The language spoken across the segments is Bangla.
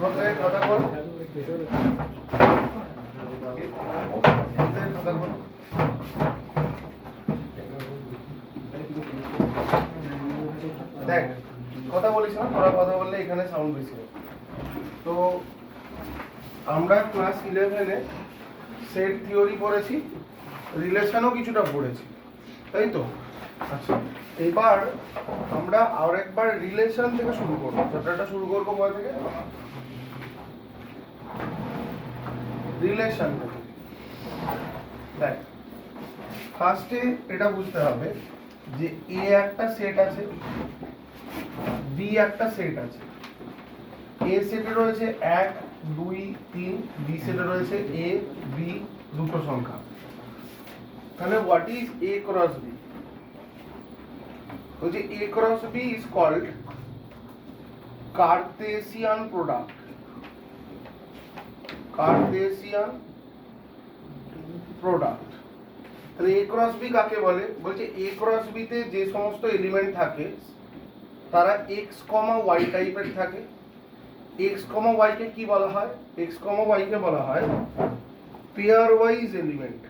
কথা বল। দেখ কথা বলিস না, তোরা কথা বললে এখানে সাউন্ড বেশি হয়। তো আমরা ক্লাস 11-এ সেট থিওরি পড়েছি, রিলেশনও কিছুটা পড়েছি, তাই তো? আচ্ছা, এবার আমরা আর একবার রিলেশন থেকে শুরু করবো। চ্যাপ্টারটা শুরু করবো কোথা থেকে? রিলেশন থেকে। দেখ, ফার্স্টে এটা বুঝতে হবে যে এ একটা সেট আছে, বি একটা সেট আছে। এ সেটে রয়েছে 1, 2, 3, বি সেটে রয়েছে এ, বি দুটো সংখ্যা। তাহলে what is A cross B? বলছে A cross B is called Cartesian product. Cartesian product. তাহলে এ ক্রস বি কাকে বলে? বলছে এ ক্রস বি তে যে সমস্ত এলিমেন্ট থাকে তারা এক্স কমা ওয়াই টাইপের থাকে। এক্স কমা ওয়াই কে কি বলা হয়? এক্স কমা ওয়াই কে বলা হয় পেয়ার ওয়াইজ এলিমেন্ট।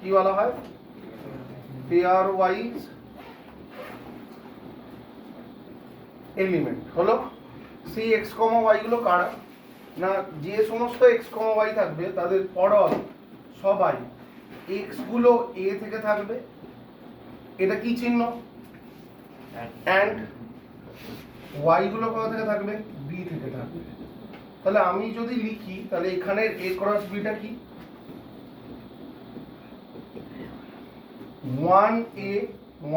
কি বলা হয়? পেয়ার ওয়াইজ এলিমেন্ট হলো। সেই এক্স কমা ওয়াই গুলো কারা? না, যে সমস্ত এক্স কমা ওয়াই থাকবে তাদের পরল সবাই এক্স গুলো এ থেকে থাকবে। এটা কি চিহ্ন? অ্যান্ড ওয়াই গুলো কোথা থেকে থাকবে? বি থেকে থাকবে। তাহলে আমি যদি লিখি তাহলে এখানে এ ক্রস বিটা কি? 1a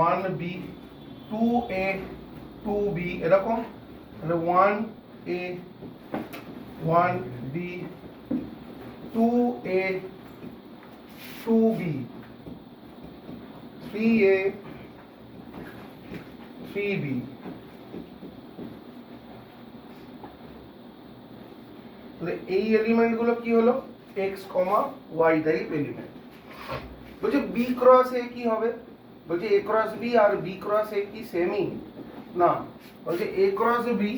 1b 2a 2b এরকম। তাহলে 1a 1b 2a 2b 3a 3b। তাহলে এই এলিমেন্ট গুলো কি হলো? X comma y type element. বলছে বি ক্রস এ কি হবে? বলছে এ ক্রস বি আর বি ক্রস এ কি সেমই? না, বলছে A cross B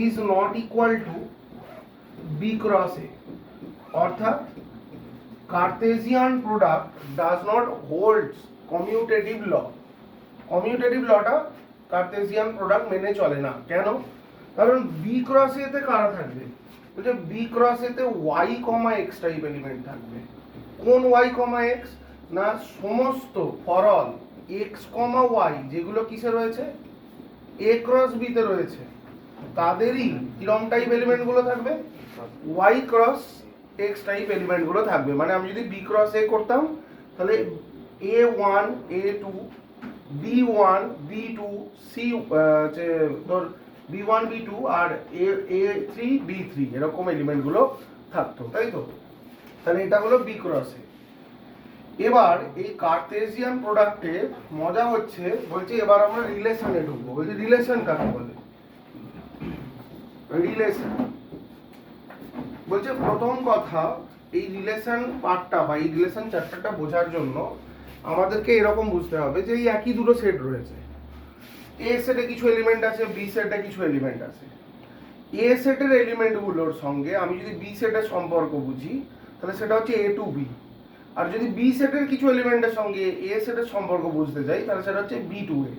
is not equal to B cross A. অর্থাৎ Cartesian product does not holds commutative law. Commutative লটা কার্তেসিয়ান প্রোডাক্ট মেনে চলে না। কেন? কারণ বি ক্রস এ তে কারা থাকবে? বলছে বি ক্রস এ তে y comma x type element থাকবে। কোন ওয়াই কমা এক্স? না, সমস্ত ফরল এক্স কমা ওয়াই যেগুলো কিসে রয়েছে? এ ক্রস বি তে রয়েছে, তাদেরই কিরম টাইপ এলিমেন্ট গুলো থাকবে? Y cross X type element গুলো থাকবে। মানে আমি যদি বি ক্রস এ করতাম তাহলে a1 a2 b1 b2 c তোর b1 b2 আর a3 b3 এরকম এলিমেন্ট গুলো থাকতো, তাই তো? তাহলে এটা হলো বি ক্রস এ। এবার এই কার্তেসিয়ান প্রোডাক্টে মজা হচ্ছে, বলছে এবার আমরা রিলেশনে ঢুকবো। বলছে রিলেশন কাকে বলে? রিলেশন বলছে প্রথম কথা, এই রিলেশন পার্টটা বা এই রিলেশন চ্যাপ্টারটা বোঝার জন্য আমাদেরকে এরকম বুঝতে হবে যে এই একই দুটো সেট রয়েছে। এ সেটে কিছু এলিমেন্ট আছে, বি সেটে কিছু এলিমেন্ট আছে। এ সেটের এলিমেন্টগুলোর সঙ্গে আমি যদি বি সেটের সম্পর্ক বুঝি তাহলে সেটা হচ্ছে এ টু বি। আর যদি বি সেটের কিছু এলিমেন্টের সঙ্গে এ সেটের সম্পর্ক বুঝতে যাই তাহলে সেটা হচ্ছে বি টু এ।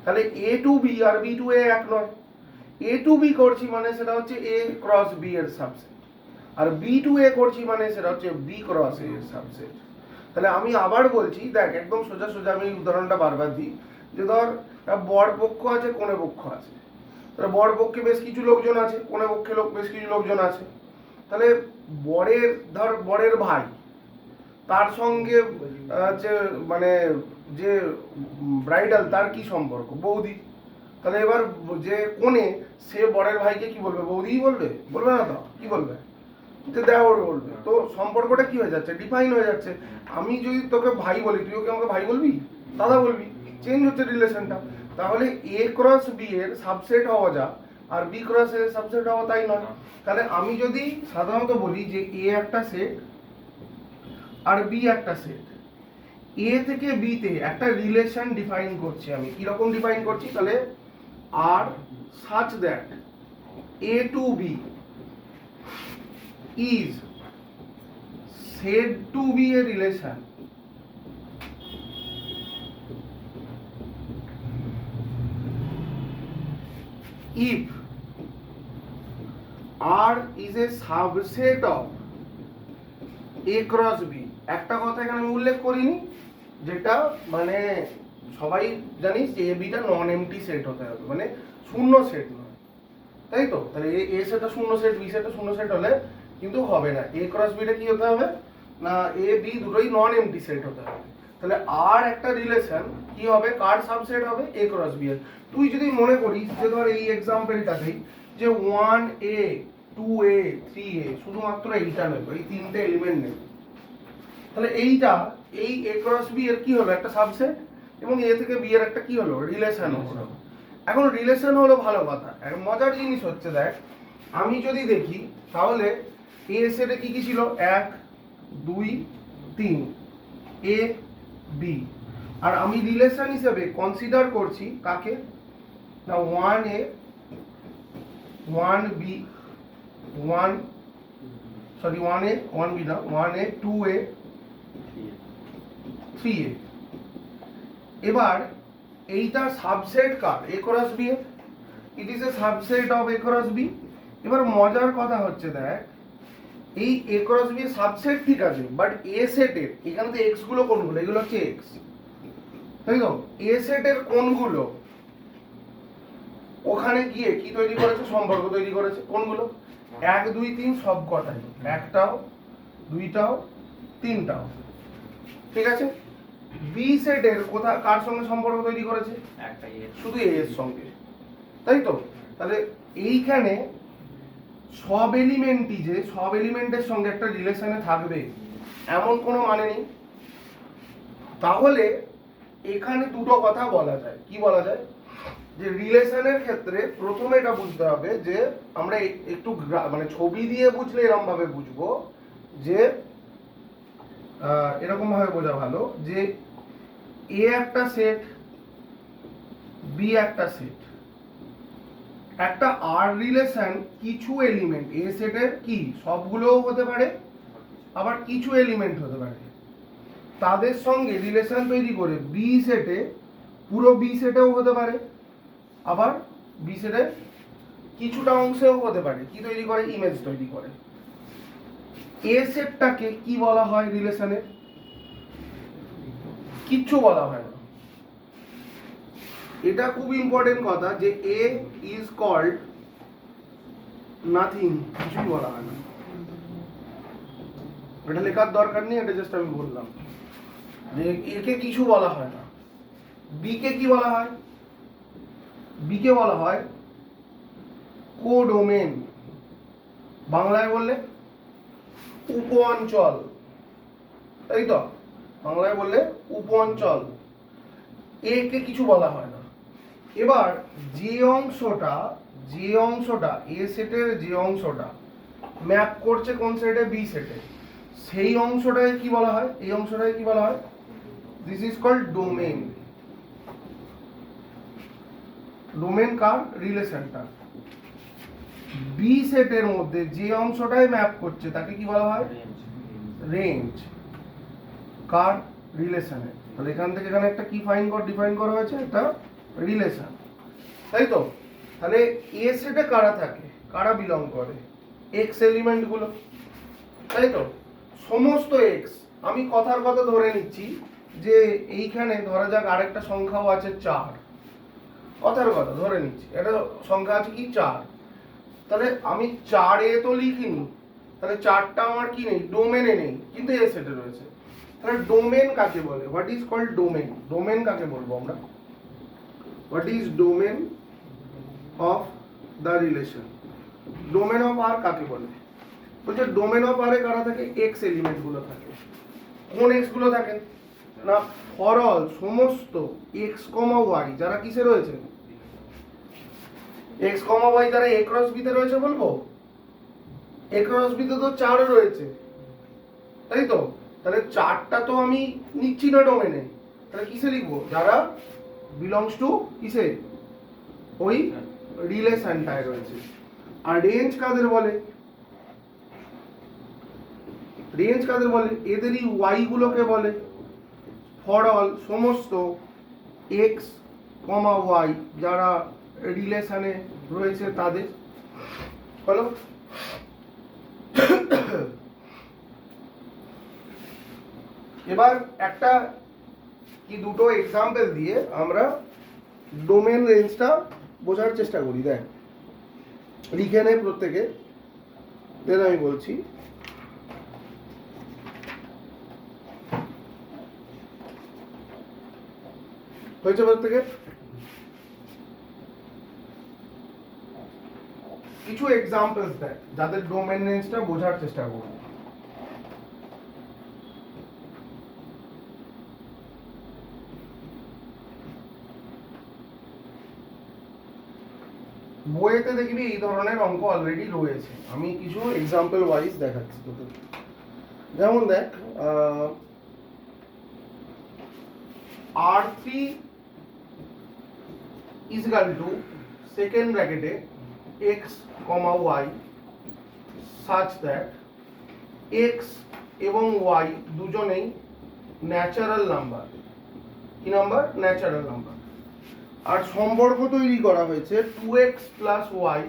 তাহলে এ টু বি আর বি টু এ এক নয়। এ টু বি করছি মানে সেটা হচ্ছে এ ক্রস বি এর সাবসেট, আর বি টু এ করছি মানে সেটা হচ্ছে বি ক্রস এ এর সাবসেট। তাহলে আমি আবার বলছি, দেখ একদম সোজা সোজা আমি উদাহরণটা বারবার দিই যে ধর বর পক্ষ আছে, কনে পক্ষ আছে। তাহলে বর পক্ষে বেশ কিছু লোকজন আছে, কনে পক্ষে বেশ কিছু লোকজন আছে। তাহলে বরের ধর বরের ভাই, তার সঙ্গে যে মানে যে ব্রাইডাল তার কি সম্পর্ক? বৌদি। তাহলে এবার যে কোনে সে বরের ভাইকে কি বলবে? বৌদিই বলবে? বলবে না তো, কি বলবে? যে দেওর বলবে। তো সম্পর্কটা কি হয়ে যাচ্ছে? ডিফাইন হয়ে যাচ্ছে। আমি যদি তোকে ভাই বলি, তুইও কি আমাকে ভাই বলবি? দাদা বলবি। চেঞ্জ হচ্ছে রিলেশনটা। তাহলে এ ক্রস বি এর সাবসেট হওয়া যা আর বি ক্রস এর সাবসেট হওয়া তাই নয়। তাহলে আমি যদি সাধারণত বলি যে এ একটা সেট আর বি একটা সেট, এ থেকে বি তে একটা রিলেশন ডিফাইন করছি। আমি কিরকম ডিফাইন করছি? তাহলে R such that A to B is said to be a relation if R is a subset of A cross B। একটা কথা এখানে আমি উল্লেখ করিনি, যেটা মানে সবাই জানিস যে এ বিটা নন এমটি সেট হতে হবে, মানে শূন্য সেট নয়, তাই তো? তাহলে এ সেটটা শূন্য সেট, বি সেটটা শূন্য সেট হলে কিন্তু হবে না। এ ক্রস বিটা কি হতে হবে না, এ বি দুটোই নন এমটি সেট হতে হবে। তাহলে আর একটা রিলেশন কি হবে, কার সাবসেট হবে, এ ক্রস বি এর। তুই যদি মনে করিস যে ধর এই এক্সাম্পলটাতেই যে 1a 2a 3a শুধুমাত্র এইটা নেব, এই তিনটে এলিমেন্ট নেব, তাহলে এইটা এই এ ক্রস বি এর কি হলো, একটা সাবসেট, এবং এ থেকে বি এর একটা কি হলো, রিলেশন হলো। এখন রিলেশন হলো ভালো কথা, এক মজার জিনিস হচ্ছে দেখ, আমি যদি দেখি তাহলে এ সেটে কি কি ছিল, 1 2 3 এ বি, আর আমি রিলেশন হিসেবে কনসিডার করছি কাকে না, 1a 1b 1a 1b না 1a 2a 3a। এবার এইটা সাবসেট কার, এ ক্রস বি এর, it is a subset of A cross B. এবার মজার কথা হচ্ছে দেখ, এই এ ক্রস বি এর সাবসেট ঠিক আছে, বাট এ সেটের এখানে তো এক্স গুলো কোনগুলো, এগুলো হচ্ছে এক্স, তাই তো? এ সেটের কোনগুলো ওখানে গিয়ে কি তৈরি করেছে, সম্পর্ক তৈরি করেছে, কোনগুলো, 1 2 3 সব কটাই, একটাও দুইটাও তিনটাও, ঠিক আছে? বি সেটের কোথা কার সঙ্গে সম্পর্ক তৈরি করেছে, শুধু এ এর সঙ্গে, তাই তো? তাহলে এইখানে সব এলিমেন্টই যে সব এলিমেন্টের সঙ্গে একটা রিলেশনে থাকবে এমন কোনো মানে নেই। তাহলে এখানে দুটো কথা বলা যায়, কি বলা যায়, যে রিলেশনের ক্ষেত্রে প্রথমে এটা বুঝতে হবে যে আমরা একটু মানে ছবি দিয়ে বুঝলে এরকম ভাবে বুঝবো যে এরকম ভাবে বোঝা ভালো যে এ একটা সেট, বি একটা সেট, একটা আর রিলেশন কিছু এলিমেন্ট এ সেটের কি সবগুলোও হতে পারে, আবার কিছু এলিমেন্ট হতে পারে, তাদের সঙ্গে রিলেশন তৈরি করে বি সেটে পুরো বি সেটেও হতে পারে, আবার বি সেটের কিছুটা অংশেও হতে পারে, কি তৈরি করে, ইমেজ তৈরি করে। এ সেটটাকে কি বলা হয় রিলেশনের, কিচ্ছু বলা হয় না। এটা খুব ইম্পর্টেন্ট কথা যে এ ইজ কল্ড নাথিং, কিছুই বলা হয় না, এটা লেখার দরকার নেই, এটা জাস্ট আমি বললাম যে একে কিছু বলা হয় না। বি কে কি বলা হয়, বি কে বলা হয় কোডোমেন, বাংলায় বললে উপ অঞ্চল, তাই তো? বাংলায় বললে উপ অঞ্চল। এ কে কিছু বলা হয় না। এবার যে অংশটা এ সেটের যে অংশটা ম্যাপ করছে কোন সেটে, বি সেটে, সেই অংশটাকে কি বলা হয়, এই অংশটাকে কি বলা হয়, this is called domain. Domain কার, রিলেশনটা। বি সেটের মধ্যে যে অংশটাই ম্যাপ করছে তাকে কি বলা হয়, রেঞ্জ, কার, রিলেশনের। তাহলে এখান থেকে এখানে একটা কি ডিফাইন করা হয়েছে, একটা রিলেশন, তাই তো? তাহলে এ সেটে কারা থাকে, কারা বিলং করে, এক্স এলিমেন্ট গুলো, তাই তো? সমস্ত এক্স, আমি কথার কথা ধরে নিচ্ছি যে এইখানে ধরা যাক আরেকটা সংখ্যাও আছে 4, কথার কথা ধরে নিচ্ছি এটা সংখ্যা আছে কি 4, তাহলে আমি 4 এ তো লিখিনি, তাহলে 4টা আমার কি নেই, ডোমেনে নেই, কিন্তু এ সেটে রয়েছে। তাহলে ডোমেন কাকে বলে, what is called domain, domain কাকে বলবো আমরা, what is domain of the relation, domain of R কাকে বলে, বলছে ডোমেন অফ আর এ কারা থাকে, এক্স এলিমেন্ট গুলো থাকে। কোন এক্স গুলো থাকে না, ফর অল সমস্ত এক্স কমা ওয়াই যারা কিসে রয়েছে, এক্স কমা ওয়াই যারা এ ক্রস বি তে রয়েছে, বলবো এ ক্রস বি তে তো 4 রয়েছে, তাই তো? তাহলে 4টা তো আমি নিচ্ছি না ডোমেনে, তাহলে কিসে লিখবো, যারা বিলংস টু কিসে, ওই রিলেশনটায় রয়েছে। আর রেঞ্জ কাদের বলে? রেঞ্জ কাদের বলে? এদেরই ওয়াই গুলোকে বলে ফর অল, সমস্ত এক্স কমা ওয়াই যারা রিলেশনে রয়েছে তাদের। হলো? এবার একটা কি দুটো এক্সাম্পল দিয়ে আমরা ডোমেন রেঞ্জটা বোঝার চেষ্টা করি। দেখ লিখে নেই প্রত্যেকে, দেন আমি বলছি। হয়েছে প্রত্যেকে? কিছু এক্সাম্পলস দেখ যাদের ডোমেন রেঞ্জটা বোঝার চেষ্টা করব। বইয়েতে দেখবি এই ধরনের অঙ্ক অলরেডি রয়েছে, আমি কিছু এক্সাম্পল ওয়াইজ দেখাচ্ছি তোদের। যেমন দেখ R3 is equal to second bracket x comma y such that x এবং y দুজনেই ন্যাচারাল নাম্বার। কি নাম্বার? Natural number. আর সম্পর্ক তৈরি করা হয়েছে 2x plus y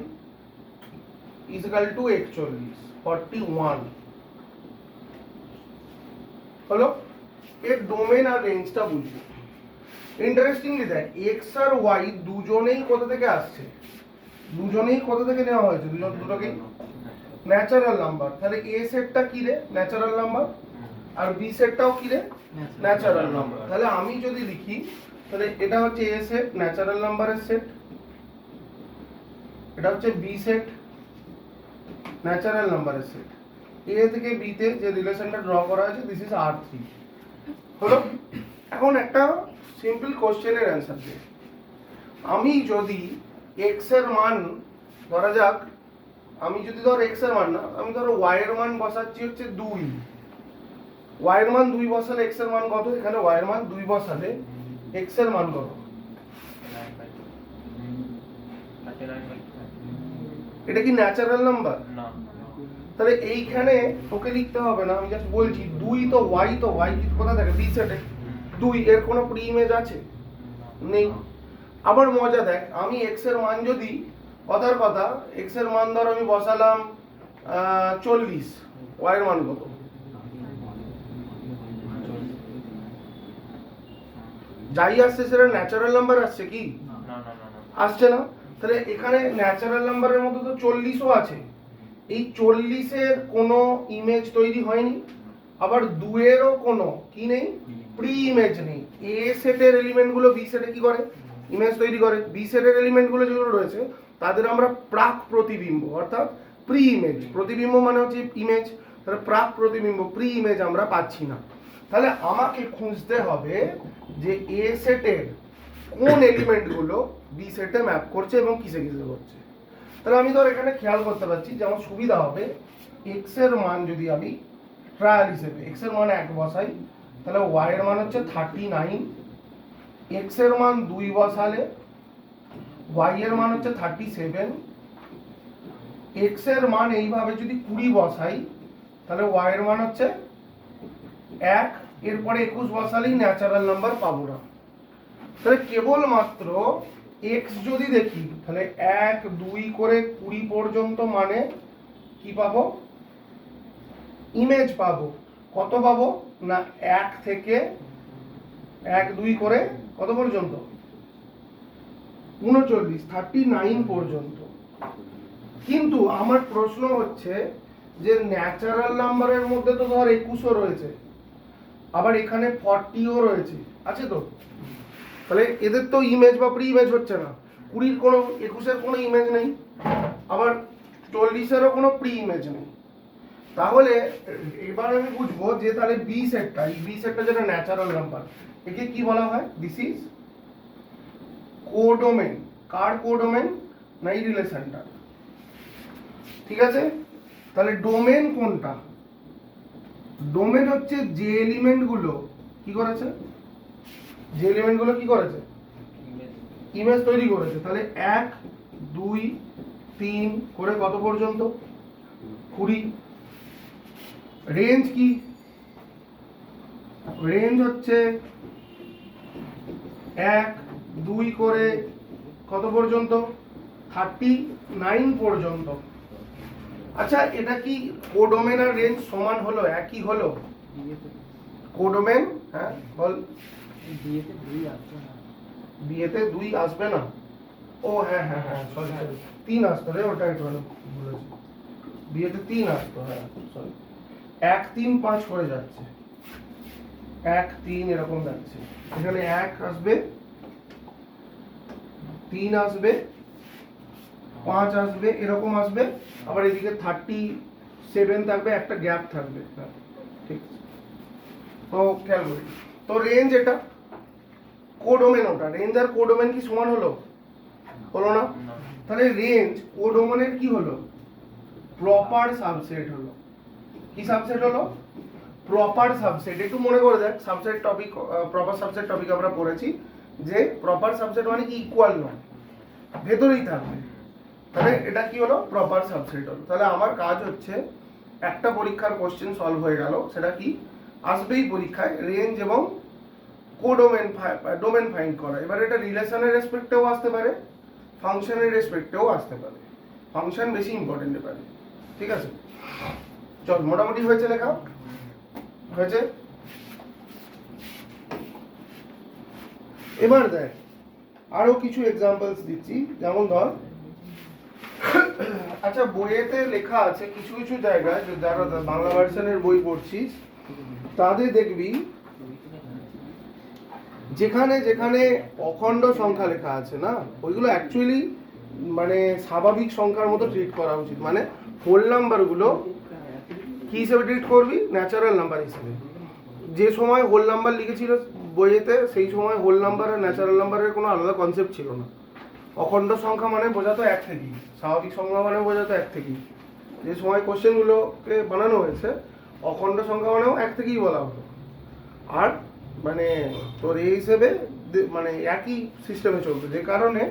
is equal to 41 হলো। এর ডোমেন আর রেঞ্জটা বুঝবো। ইন্টারেস্টিংলি দেখ এক্স আর ওয়াই দুজনেই কোথা থেকে আসছে? দুজনেই কোথা থেকে নেওয়া হয়েছে? দুটোকে ন্যাচারাল নাম্বার। তাহলে এ সেটটা কি রে? Natural number. আর বি সেটটাও কি রে? Natural number. তাহলে আমি যদি লিখি তাহলে এটা হচ্ছে এ সেট, ন্যাচারাল নাম্বারের সেট, এটা হচ্ছে বি সেট, ন্যাচারাল নাম্বারের সেট। এ থেকে বি তে যে রিলেশনটা ড্র করা হয়েছে দিস ইজ R3 হলো। এখন একটা সিম্পল কোশ্চেনের অ্যান্সার দিই। আমি যদি x এর মান ধরা যাক, আমি যদি ধর x এর মান না, আমি ধরো y এর মান বসাচ্ছি হচ্ছে 2, y এর মান 2 বসালে x এর মান কত? এখানে y এর মান 2 বসালে x এর মান কত? এটা কি ন্যাচারাল নাম্বার? না। তাহলে এইখানে তোকে লিখতে হবে না, আমি জাস্ট বলছি 2 তো y কি কোথা থেকে? বি সেটে 2, এর কোনো প্রি ইমেজ আছে? নেই। আবার মজা দেখ, আমি x এর মান যদি কথার কথা x এর মান ধর আমি বসালাম 40, y এর মান কত? যাই আসছে সেটা ন্যাচারাল নাম্বার আসছে কি? আসছে না। তাহলে এখানে ন্যাচারাল নাম্বারের মধ্যে তো 40ও আছে, এই 40-এর কোনো ইমেজ তৈরি হয়নি, আবার 2 এরও কোনো কি নেই? প্রি ইমেজ নেই। এ সেটের এলিমেন্টগুলো বি সেটে কি করে? ইমেজ তৈরি করে। বি সেটের এলিমেন্টগুলো যেগুলো রয়েছে তাদের আমরা প্রাক প্রতিবিম্ব অর্থাৎ প্রি ইমেজ, প্রতিবিম্ব মানে হচ্ছে ইমেজ, তাহলে প্রাক প্রতিবিম্ব প্রি ইমেজ আমরা পাচ্ছি না। তাহলে আমাকে খুঁজতে হবে যে এ সেটের কোন এলিমেন্টগুলো বি সেটে ম্যাপ করছে এবং কিসে কিসে করছে। তাহলে আমি ধর এখানে খেয়াল করতে পারছি যে আমার সুবিধা হবে x এর মান যদি আমি ট্রায়াল হিসেবে x এর মান 1 বসাই তাহলে y এর মান হচ্ছে 39, x এর মান 2 বসালে y এর মান হচ্ছে 37, x এর মান এইভাবে যদি 20 বসাই তাহলে y এর মান হচ্ছে 1, এরপরে 21 বসালেই ন্যাচারাল নাম্বার পাবো না। তাহলে কেবলমাত্র x যদি দেখি তাহলে 1 2 করে 20 পর্যন্ত মানে কি পাবো? ইমেজ পাবো। কত পাবো না 1 থেকে 1 2 করে কত পর্যন্ত? 39 পর্যন্ত। কিন্তু আমার প্রশ্ন হচ্ছে যে ন্যাচারাল নাম্বারের মধ্যে তো ধর 21ও রয়েছে, আবার এখানে 40ও রয়েছে, আছে তো? তাহলে এদের তো ইমেজ বা প্রি ইমেজ হচ্ছে না। 20-র কোনো 21-এর কোনো ইমেজ নেই, আবার 40-এরও কোনো প্রি ইমেজ নেই। তাহলে এবার আমি বুঝবো যে তাহলে বি সেটটা, এই বি সেটটা যেটা ন্যাচারাল নাম্বার, একে কি বলা হয়? This is codomain. Car codomain? না এই রিলেশনটা। ঠিক আছে? তাহলে ডোমেন কোনটা? ডোমেন হচ্ছে যে এলিমেন্টগুলো কি করেছে? যে এলিমেন্টগুলো কি করেছে? ইমেজ তৈরি করেছে। তাহলে 1 2 3 করে কত পর্যন্ত? 20। রেঞ্জ কি? রেঞ্জ হচ্ছে 1 2 করে কত পর্যন্ত? 39 পর্যন্ত। আচ্ছা, এটা কি কোডোমেন আর রেঞ্জ সমান হলো, একই হলো? কোডোমেন, হ্যাঁ বল। বিয়েতে 2 আসবে না? ও হ্যাঁ হ্যাঁ হ্যাঁ, সরি সরি, 3 আসতো রে, ওটা একটু বলেছি। বিয়েতে 3 আসতো, হ্যাঁ সরি। 1 3 5 করে যাচ্ছে, 1 3 এরকম যাচ্ছে। এখানে 1 আসবে, 3 আসবে, 5 আসবে, এরকম আসবে। আবার এদিকে 37 থাকবে, একটা গ্যাপ থাকবে। হ্যাঁ ঠিক আছে। তো খেয়াল করি, তো রেঞ্জ এটা, কোডোমেন ওটা। রেঞ্জ আর কোডোমেন কি সমান হলো? হলো না। তাহলে রেঞ্জ কোডোমেনের কি হলো? প্রপার সাবসেট হলো। কি সাবসেট হলো? Proper subset. একটু মনে করে দেখ, subset topic, proper subset topic আমরা পড়েছি যে প্রপার সাবসেট মানে কি ইকুয়াল নয়, ভেতরেই থাকবে। তাহলে এটা কি হলো? প্রপার সাবসেট হলো। তাহলে আমার কাজ হচ্ছে একটা পরীক্ষার কোশ্চেন সলভ হয়ে গেল। সেটা কি আসবেই পরীক্ষায়? রেঞ্জ এবং কোডোমেন, ডোমেন ফাইন্ড করা। এবার এটা রিলেশনের রেসপেক্টেও আসতে পারে, ফাংশনের রেসপেক্টেও আসতে পারে। ফাংশন বেশি ইম্পর্টেন্ট এবারে, ঠিক আছে? চল, মোটামুটি হয়েছে লেখা? হয়েছে। এবার দেখ আরো কিছু এক্সাম্পলস দিচ্ছি। যেমন ধর, আচ্ছা বইয়েতে লেখা আছে কিছু কিছু জায়গায়, যারা বাংলা ভার্সনের বই পড়ছিস তাদের দেখবি যেখানে যেখানে অখণ্ড সংখ্যা লেখা আছে না, ওইগুলো অ্যাকচুয়ালি মানে স্বাভাবিক সংখ্যার মতো ট্রিট করা উচিত। মানে হোল নাম্বারগুলো কি হিসেবে ট্রিট করবি? ন্যাচারাল নাম্বার হিসেবে। যে সময় হোল নাম্বার লিখেছিল বইয়েতে, সেই সময় হোল নাম্বার আর ন্যাচারাল নাম্বারের কোনো আলাদা কনসেপ্ট ছিল না। অখণ্ড সংখ্যা মানে বোঝাতো 1 থেকেই, স্বাভাবিক সংখ্যা মানে বোঝাতো 1 থেকেই। যে সময় কোশ্চেনগুলোকে বানানো হয়েছে, অখণ্ড সংখ্যা মানেও 1 থেকেই বলা হতো। আর মানে তোর এই হিসেবে মানে একই সিস্টেমে চলতো, যে কারণে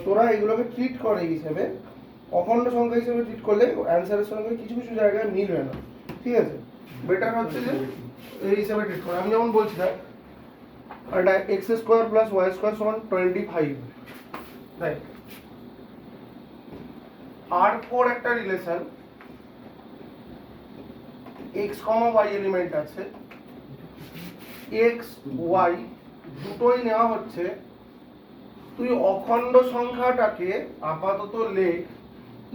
তোরা এগুলোকে ট্রিট করে এই হিসেবে, অখণ্ড সংখ্যা হিসেবে ট্রিট করলে অ্যান্সারের সঙ্গে কিছু কিছু জায়গায় মিলবে না। ঠিক আছে, বেটার হচ্ছে যে এই হিসেবে ট্রিট করে। আমি যেমন বলছি দেখ, এটা x square plus y square সমান 25, তাই R4 একটা রিলেশন, x, y এলিমেন্ট আছে, x y দুটোই নেওয়া হচ্ছে। তুই অখণ্ড সংখ্যাটাকে আপাতত লেখ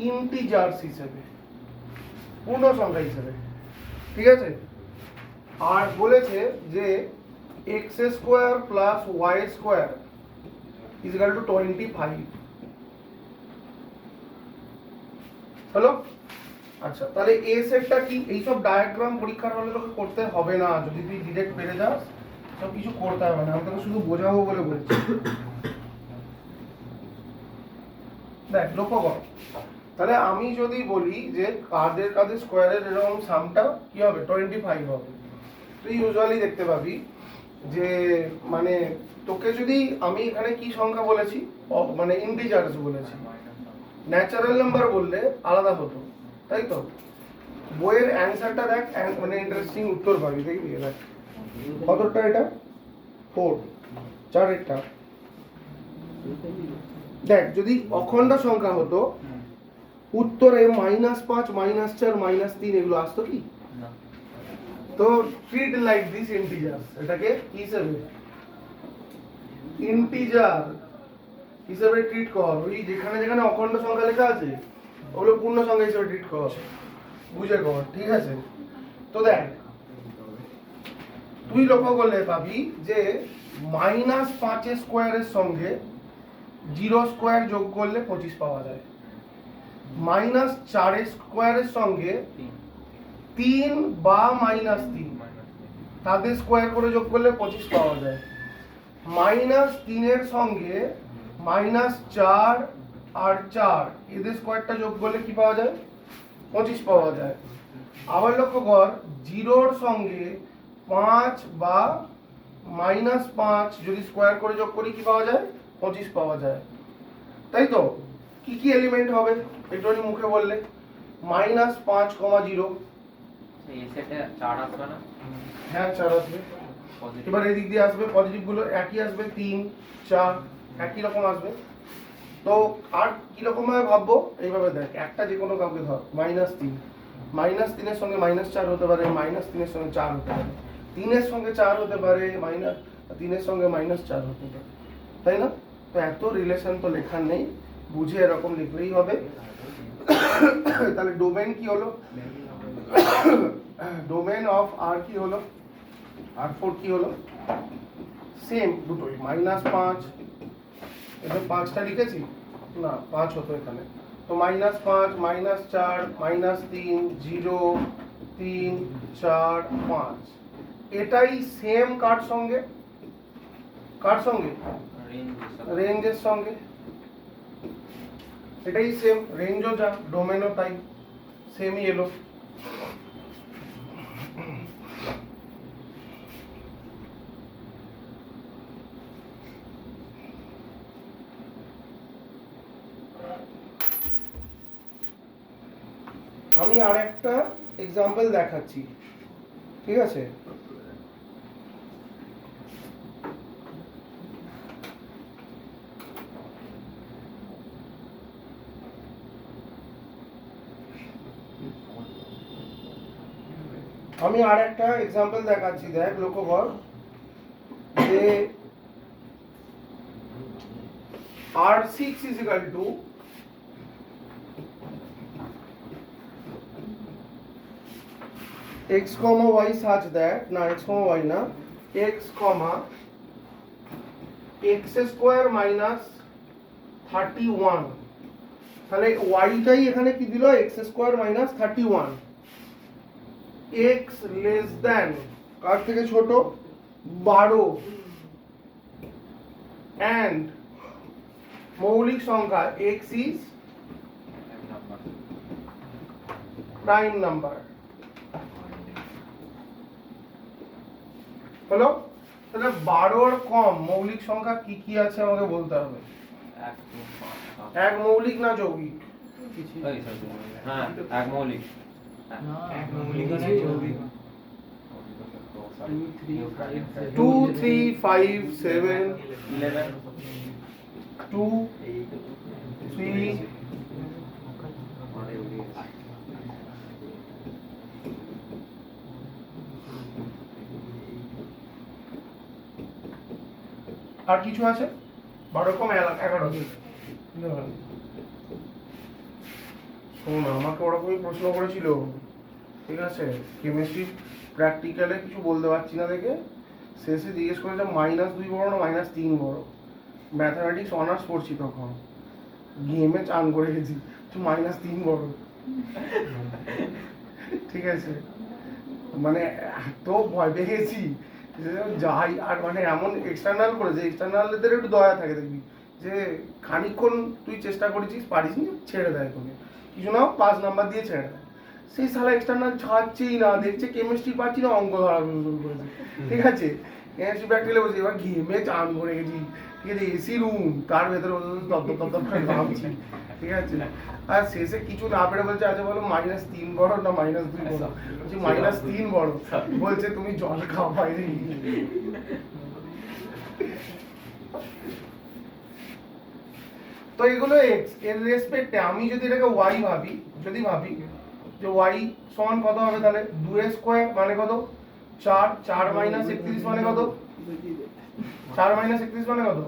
ইন্টিজার্স হিসেবে, পূর্ণ সংখ্যা হিসেবে, ঠিক আছে? আর বলেছে যে x square plus y square is equal to 25 হলো। আচ্ছা, তাহলে এ সেটটা কি? এইসব ডায়াগ্রাম পরীক্ষার হলে তোকে করতে হবে না, যদি তুই ডিরেক্ট পেরে যাস সব কিছু করতে হবে না, আমি তোকে শুধু বোঝাবো বলে বলছি। দেখ লক্ষ্য কর, তাহলে আমি যদি বলি যে কাদের কাদের স্কোয়ারের এরকম সামটা কি হবে? 25 হবে। তুই ইউজুয়ালি দেখতে পাবি যে মানে তোকে যদি আমি এখানে কি সংখ্যা বলেছি, মানে ইন্টিজার্স বলেছি, ন্যাচারাল নাম্বার বললে আলাদা হতো, তাই তো? বইয়ের অ্যান্সারটা দেখ, মানে ইন্টারেস্টিং উত্তর পাবি, দেখবি। দেখ কতটা, এটা 4, 4 দেখ যদি অখণ্ড সংখ্যা হতো উত্তরে -5, -4, -3 এগুলো আসতো কি? তো ট্রিট লাইক দিস ইন্টিজার্স, এটাকে কি হিসেবে? ইন্টিজার হিসেবে ট্রিট কর। ওই যেখানে যেখানে অখণ্ড সংখ্যা লেখা আছে ওগুলো পূর্ণ সংখ্যা হিসেবে ট্রিট কর, বুঝে কর, ঠিক আছে? তো দেখ তুই লক্ষ্য করলে পাবি যে -5 স্কোয়ারের সঙ্গে 0 স্কোয়ার যোগ করলে 25 পাওয়া যায়। -4 স্কোয়ারের সঙ্গে 3 বা -3 তাদের স্কোয়ার করে যোগ করলে 25 পাওয়া যায়। -3 এর সঙ্গে -4 আর 4 এদের স্কোয়ারটা যোগ করলে কি পাওয়া যায়? 25 পাওয়া যায়। আবার লক্ষ্য কর, 0 সঙ্গে 5 বা -5 যদি স্কোয়ার করে যোগ করি কি পাওয়া যায়? 25 পাওয়া যায়, তাই তো? কি কি এলিমেন্ট হবে একটু মুখে বললে? -5,0 এই সেটে 4 আসবে না? হ্যাঁ 4 আসবে। এবার এদিক দিয়ে আসবে পজিটিভ গুলো একই আসবে, 3 4 একই রকম আসবে। তো আর কি রকম ভাবে ভাববো, এইভাবে দেখ, একটা যে কোনো কাউকে ধর -3, -3 এর সঙ্গে -4 হতে পারে, -3 এর সঙ্গে 4 হতে পারে, 3 এর সঙ্গে 4 হতে পারে, -3 এর সঙ্গে -4 হতে পারে, তাই না? তো এত রিলেশন তো লেখার নেই, বুঝে এরকম লিখলেই হবে। তাহলে ডোমেন কি হলো? ডোমেন অফ আর কি হলো? R4 কি হলো? সেম দুটোই, -5, এটা 5টা লিখেছি না, 5 হতো এখানে, তো -5 -4 -3 0 3 4 5, এটাই সেম কার সঙ্গে? কার সঙ্গে? রেঞ্জের সঙ্গে। এটাই সেম, রেঞ্জও যা ডোমেনও তাই সেমই এলো। আমি আর একটা এক্সাম্পল দেখাচ্ছি, ঠিক আছে? আমি আর একটা এক্সাম্পল দেখাচ্ছি, দেখ লক্ষ্য কর যে R6 is equal to x, y such that, না x, y না, x, x square minus 31, তাহলে y টাই এখানে কি দিল? x square minus 31, x less than কার থেকে ছোট? 12, and মৌলিক সংখ্যা x is prime number। হলো? তাহলে 12 এর কম মৌলিক সংখ্যা কি কি আছে আমাকে বলতে হবে। 1 2 5 এক মৌলিক না যৌগিক? হ্যাঁ এক মৌলিক। এক মৌলিক না যৌগিক। 2 3 5 7 11 2 3 আর কিছু আছে? 12 কম 11। শোন, আমাকে ওরকমই প্রশ্ন করেছিল, ঠিক আছে? কেমিস্ট্রি প্র্যাকটিক্যালে কিছু বলতে পারছি না দেখে শেষে জিজ্ঞেস করেছে -2 বড় না -3 বড়। ম্যাথামেটিক্স অনার্স পড়ছি তখন, গেমে চান করে গেছি, -3 বড়। ঠিক আছে, মানে এত ভয় পেয়ে গেছি যাই, আর মানে এমন এক্সটার্নাল করেছে, এক্সটার্নালদের একটু দয়া থাকে দেখবি, যে খানিকক্ষণ তুই চেষ্টা করেছিস, পারিস নি, ছেড়ে দেয় তোকে, কিছু না 5 নাম্বার দিয়ে ছেড়ে দেয়। সেই সালা এক্সটার্নাল ছাড়ছেই না, দেখছে কেমিস্ট্রি পাচ্ছি না, অঙ্ক ধরা শুরু করেছে। ঠিক আছে, কেমিস্ট্রি প্র্যাকটিক্যালে বসে এবার গেমে চান করে গেছি, ঠিক আছে? এসি রুম, তার ভেতরে দপ করে ভাবছি, ঠিক আছে? আর শেষে কিছু না পেরে বলছে, আচ্ছা বলো -3 বড় না -2 বড়? বলছি -3 বড়। বলছে তুমি জল খাও বাইরে গিয়ে। তো এগুলো x এর রেসপেক্টে আমি যদি এটাকে y ভাবি, যদি ভাবি যে y সমান কত হবে, তাহলে 2a স্কয়ার মানে কত? 4 4 - 31 মানে কত? 4 - 31 মানে কত?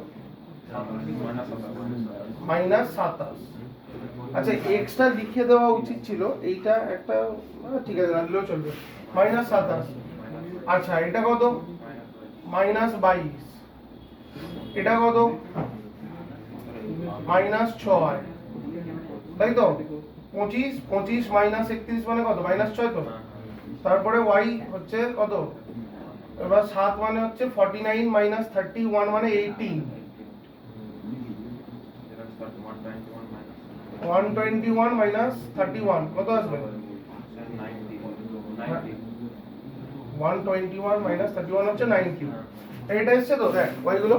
-27। আচ্ছা x টা লিখে দেওয়া উচিত ছিল, এইটা একটা, ঠিক আছে না দিলেও চলবে, -27। আচ্ছা এটা কত? -22। এটা কত? -6, তাই তো? 25 25 - 31 মানে কত? -6 তো। তারপরে y হচ্ছে কত? এবার 7 মানে হচ্ছে 49 - 31 মানে 18। 121 - 31 কত আসবে? 121 - 31 হচ্ছে 90। এটা এসছে তো, দেখ y গুলো।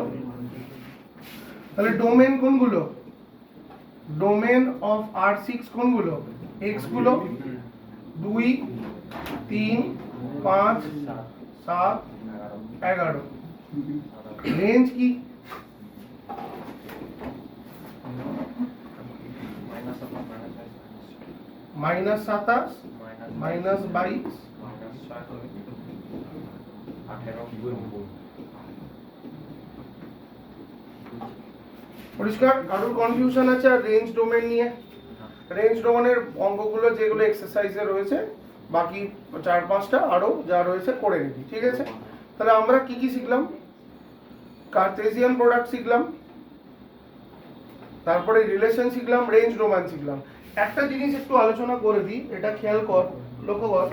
তাহলে ডোমেন কোনগুলো? ডোমেন অফ R6 কোনগুলো? x গুলো 2 3 5 7 11। রেঞ্জ কি? মাইনাস -27 -22 পরিষ্কার? কারোর কনফিউশন আছে আর রেঞ্জ ডোমেন নিয়ে? রেঞ্জ ডোমেনের অঙ্কগুলো যেগুলো এক্সারসাইজে রয়েছে বাকি 4-5টা আরো যা রয়েছে করে নিবি, ঠিক আছে? তাহলে আমরা কি কি শিখলাম? কার্টেসিয়ান প্রোডাক্ট শিখলাম, তারপরে রিলেশন শিখলাম, রেঞ্জ ডোমেন শিখলাম। একটা জিনিস একটু আলোচনা করে দিই, এটা খেয়াল কর, লক্ষ্য কর।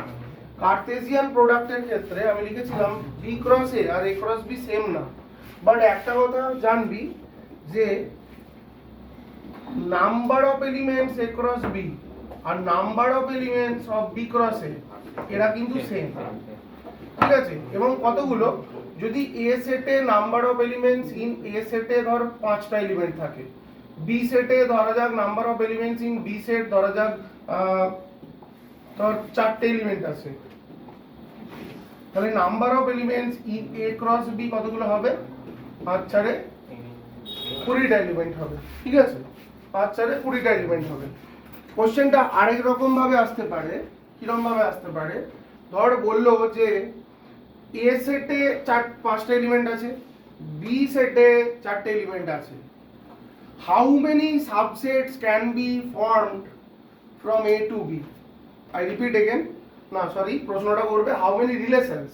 কার্টেসিয়ান প্রোডাক্টের ক্ষেত্রে আমি লিখেছিলাম বি ক্রস এ আর এ ক্রস বি সেম না, বাট একটা কথা জানবি যে number of elements A cross B আর number of elements of B cross A এরা কিন্তু সেম, ঠিক আছে? এবং কতগুলো, যদি এ সেটে number of elements in A সেটে ধর 5টা এলিমেন্ট থাকে, বি সেটে ধরা যাক number of elements in B set ধরা যাক ধর 4টে এলিমেন্ট আছে, তাহলে number of elements in A cross B কতগুলো হবে? 5 × 20টা এলিমেন্ট হবে, ঠিক আছে? 5 × 20টা এলিমেন্ট হবে। কোশ্চেনটা আরেক রকম ভাবে আসতে পারে। কিরকম ভাবে আসতে পারে? ধর বললো যে এ সেটে 5টা এলিমেন্ট আছে, বি সেটে 4টে এলিমেন্ট আছে, how many subsets can be formed from A to B? I repeat again, না সরি, প্রশ্নটা করবে how many relations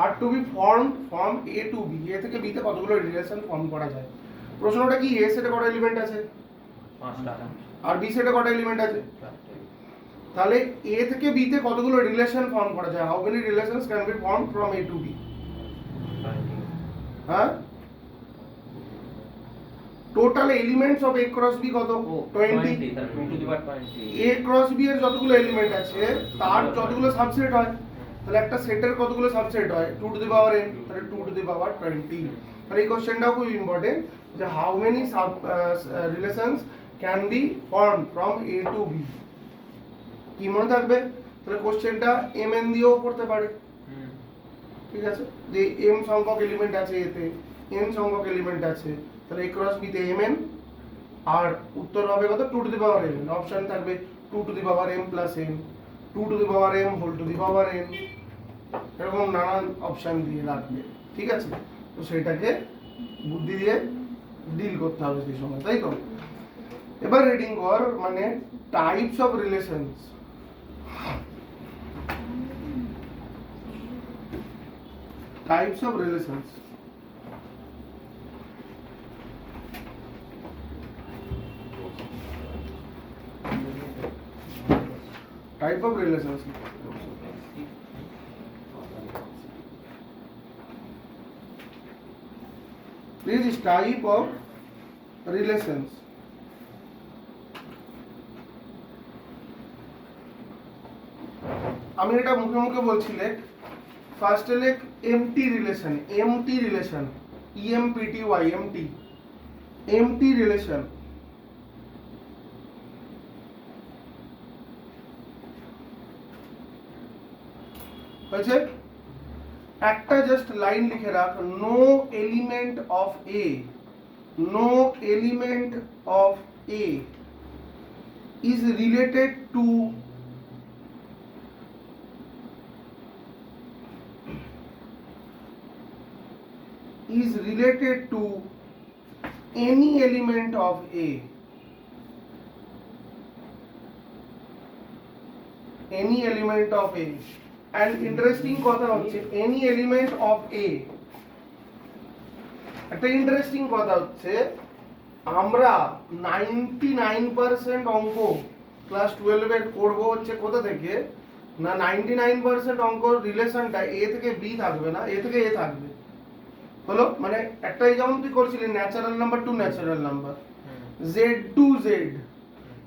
are to be formed from A to B? A থেকে বিতে কতগুলো রিলেশন ফর্ম করা যায়? প্রশ্নটা কি, এ সেটে কটা এলিমেন্ট আছে 5টা আর বি সেটে কটা এলিমেন্ট আছে? তাহলে এ থেকে বি তে কতগুলো রিলেশন ফর্ম করা যায়? How many relations can be formed from A to B? হ্যাঁ, total elements of A cross B কত? 20। এ ক্রস বি এর যতগুলো এলিমেন্ট আছে তার যতগুলো সাবসেট হয়, তাহলে একটা সেটের কতগুলো সাবসেট হয়? 2 টু দি পাওয়ার n, তাহলে 2 টু দি পাওয়ার 20। তাহলে এই কোশ্চেনটাও খুব ইম্পর্টেন্ট যে how many relations can be formed from A to B. কি মনে থাকবে? তাহলে কোশ্চেনটা mn দিয়েও করতে পারে, ঠিক আছে? যে m সংখ্যক এলিমেন্ট আছে এতে, n সংখ্যক এলিমেন্ট আছে, তাহলে a ক্রস b তে mn, আর উত্তর হবে কত? 2 to the power n। Option থাকবে 2 to the power m plus n, 2 to the power m whole to the power n, এরকম নানান অপশন দিয়ে রাখবে, ঠিক আছে? তো সেটাকে বুদ্ধি দিয়ে ডিল করতে হবে সেই সময়, তাই তো? এবার রিডিং কর, মানে types of relations. Types of relations. Type of relations. This is type of relations. আমি এটা মুখে মুখে বলছিলে, ফার্স্ট লেখ empty relation, empty relation, EMPTY, empty, empty relation. হয়েছে? একটা জাস্ট লাইন লিখে রাখ, no element of A, no element of A is related to any element of A, any element of A, and interesting কথা হচ্ছে any element of A, একটা ইন্টারেস্টিং কথা হচ্ছে আমরা 99% অঙ্ক ক্লাস 12 এর করব হচ্ছে কোথা থেকে না, 99% অঙ্ক রিলেশনটা A থেকে B থাকবে না, A থেকে A থাকবে। হলো, মানে একটাই যেমন তুই করছিলি natural number to natural number, Z to Z,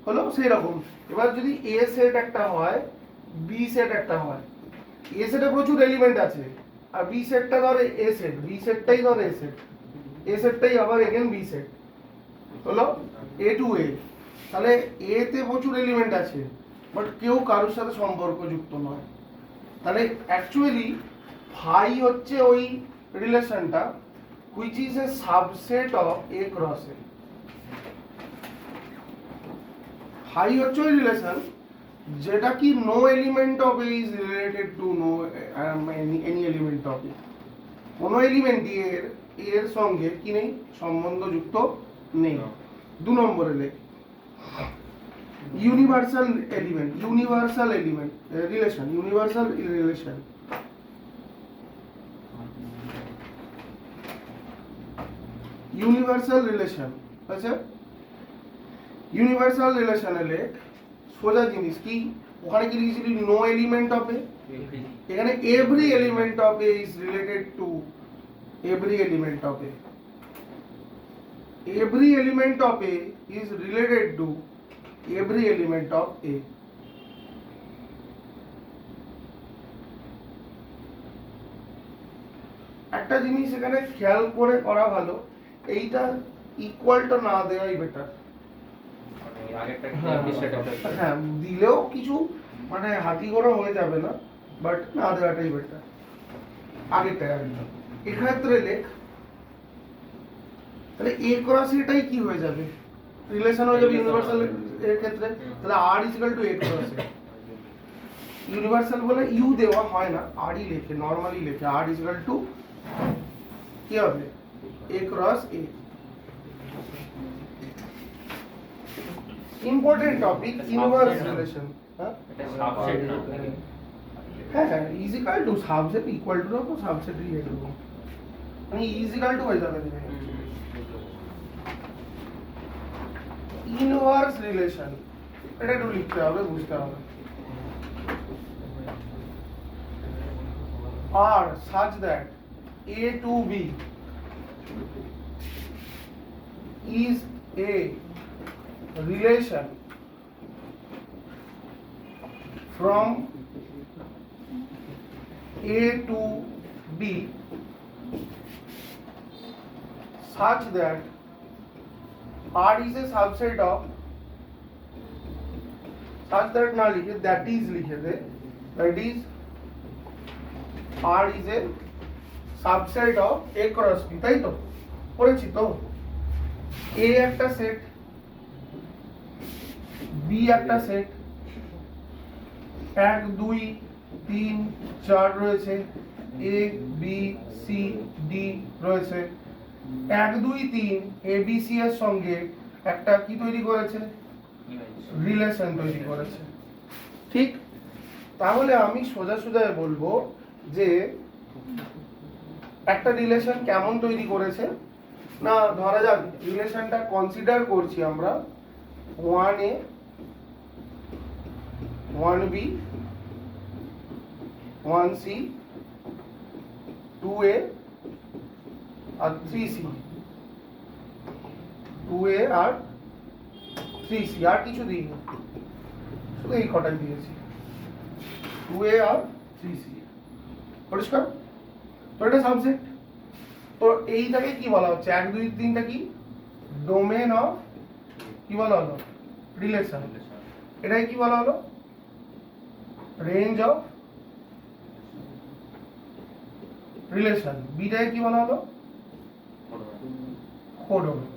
হলো সেই রকম। এবার যদি A সেট একটা হয়, B সেট একটা হয়, A সেটে প্রচুর এলিমেন্ট আছে আর B সেটটা ধরে A সেট, B সেটটাই ধরে A সেট, A সেটটাই আবার এগেন B সেট, হলো A টু A। তাহলে এ তে প্রচুর এলিমেন্ট আছে বাট কেউ কারোর সাথে সম্পর্কযুক্ত নয়। তাহলে অ্যাকচুয়ালি ফাই হচ্ছে ওই রিলেশনটা which is a subset of A cross A. Phi হচ্ছে ওই রিলেশন যেটা কি no element of A is related to no any element of A. কোনো এলিমেন্ট এর সঙ্গে কি নেই, সম্বন্ধযুক্ত নেই। 2 নম্বরে লেখ universal element, universal element relation, universal relation. Universal relation আচ্ছা, ইউনিভার্সাল রিলেশনে লেখ সোজা জিনিস কি, ওখানে কি লিখেছিলি নো এলিমেন্ট অফ এ, এখানে every element of A is related two every element of A. Every element of A is related to every element of A. একটা জিনিস এখানে খেয়াল করে করা ভালো, এইটা ইকুয়ালটা না দেওয়াই বেটার। হ্যাঁ দিলেও কিছু মানে হাতি করা হয়ে যাবে না, বাট না দেওয়াটাই বেটার। আগেরটা এক্ষেত্রে লেখ, তাহলে এ ক্রস এটাই কি হয়ে যাবে, রিলেশন হয়ে যাবে ইউনিভার্সাল এর ক্ষেত্রে। তাহলে R equal to A cross A. Universal বলে ইউ দেওয়া হয় না, আর ই লেখে, নরমালি লেখে আর ইকুয়াল টু কি হবে A cross A. Important topic universe relation. হ্যাঁ হ্যাঁ is equal to subset, equal to তো সাবসেটই লিখে দেবো, মানে ইজ ইকুয়াল টু হয়ে যাবে। ইনভার্স রিলেশন এটা একটু লিখতে হবে, বুঝতে হবে। আর such that A to B is a relation from A to B such that R is a subset of, such that না লিখে that is লিখে দে, that is R is a subset of A cross B, তাই তো পড়েছি তো। A একটা সেট, B একটা সেট, 1 2 3 4 রয়েছে, A B C D রয়েছে। 1 2 3 A B C এর সঙ্গে একটা কি তৈরি করেছে, রিলেশন তৈরি করেছে, ঠিক। তাহলে আমি সোজা সোজা বলবো যে একটা রিলেশন কেমন তৈরি করেছে না, ধরা যাক রিলেশনটা কনসিডার করছি আমরা 1A 1B 1C 2A আর 3C, 2A আর 3C, আর কিছু দিইনি, শুধু এই কটাই দিয়েছি, 2A আর 3C। পরিষ্কার তো, এটা সাবজেক্ট। তো এইটাকে কি বলা হচ্ছে, 1 2 3টা কি ডোমেন অফ কি বলা হলো, রিলেশন। এটাই কি বলা হলো, রেঞ্জ অফ রিলেশন। বিটাকে কি বলা হলো, কোডোমেন,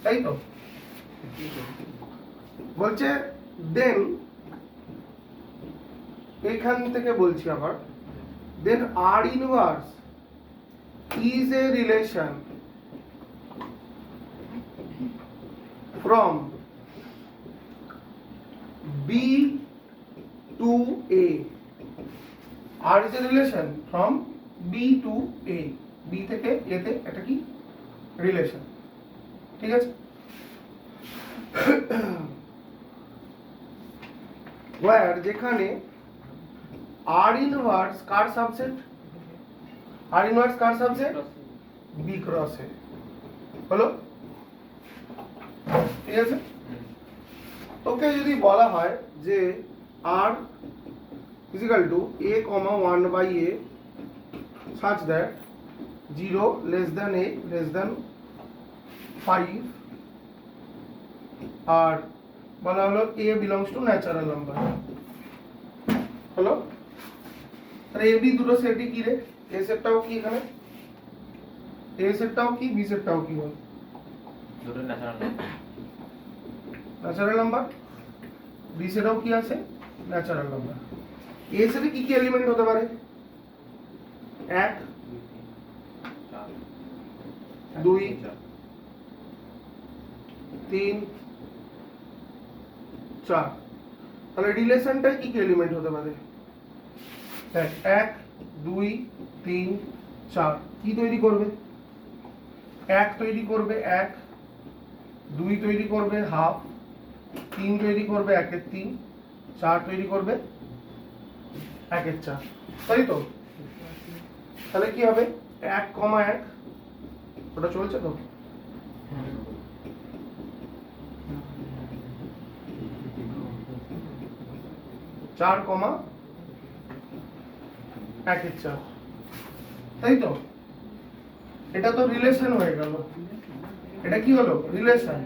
তাই তো। বলছে দেন, এখান থেকে বলছি আবার, then R inverse is a relation from B to A. R is a relation from B to A. B থেকে A তে এটা কি রিলেশন, ঠিক আছে। where যেখানে R inverse car subset, R inverse car subset, B cross A হলো, ঠিক আছে। তোকে যদি বলা হয় যে R is equal to A, 1 by A such that 0 less than A less than 5 আর বলা হলো এ বিলংস টু ন্যাচারাল নাম্বার। হলো? তাহলে এ বি দুটো সেটই কি রে? এ সেটটাও কি এখানে? এ সেটটাও কি, বি সেটটাও কি বল? দুটো ন্যাচারাল ন্যাচারাল নাম্বার। বি সেটও কি আছে? Natural number. এ সেটে কি কি এলিমেন্ট হতে পারে? 1 2 3 4। তাহলে রিলেশনটায় কি কি এলিমেন্ট হতে পারে? 1 2 3 4 কি তৈরি করবে? 1 তৈরি করবে 1, 2 তৈরি করবে হাফ, 3 তৈরি করবে 1/3, 4 তৈরি করবে 1/4। তাই তো? তাহলে কি হবে? 1, 1 ওটা চলছে তো? চার কমা 1/4, তাই তো? এটা তো রিলেশন হয়ে গেল। এটা কি হলো? রিলেশন।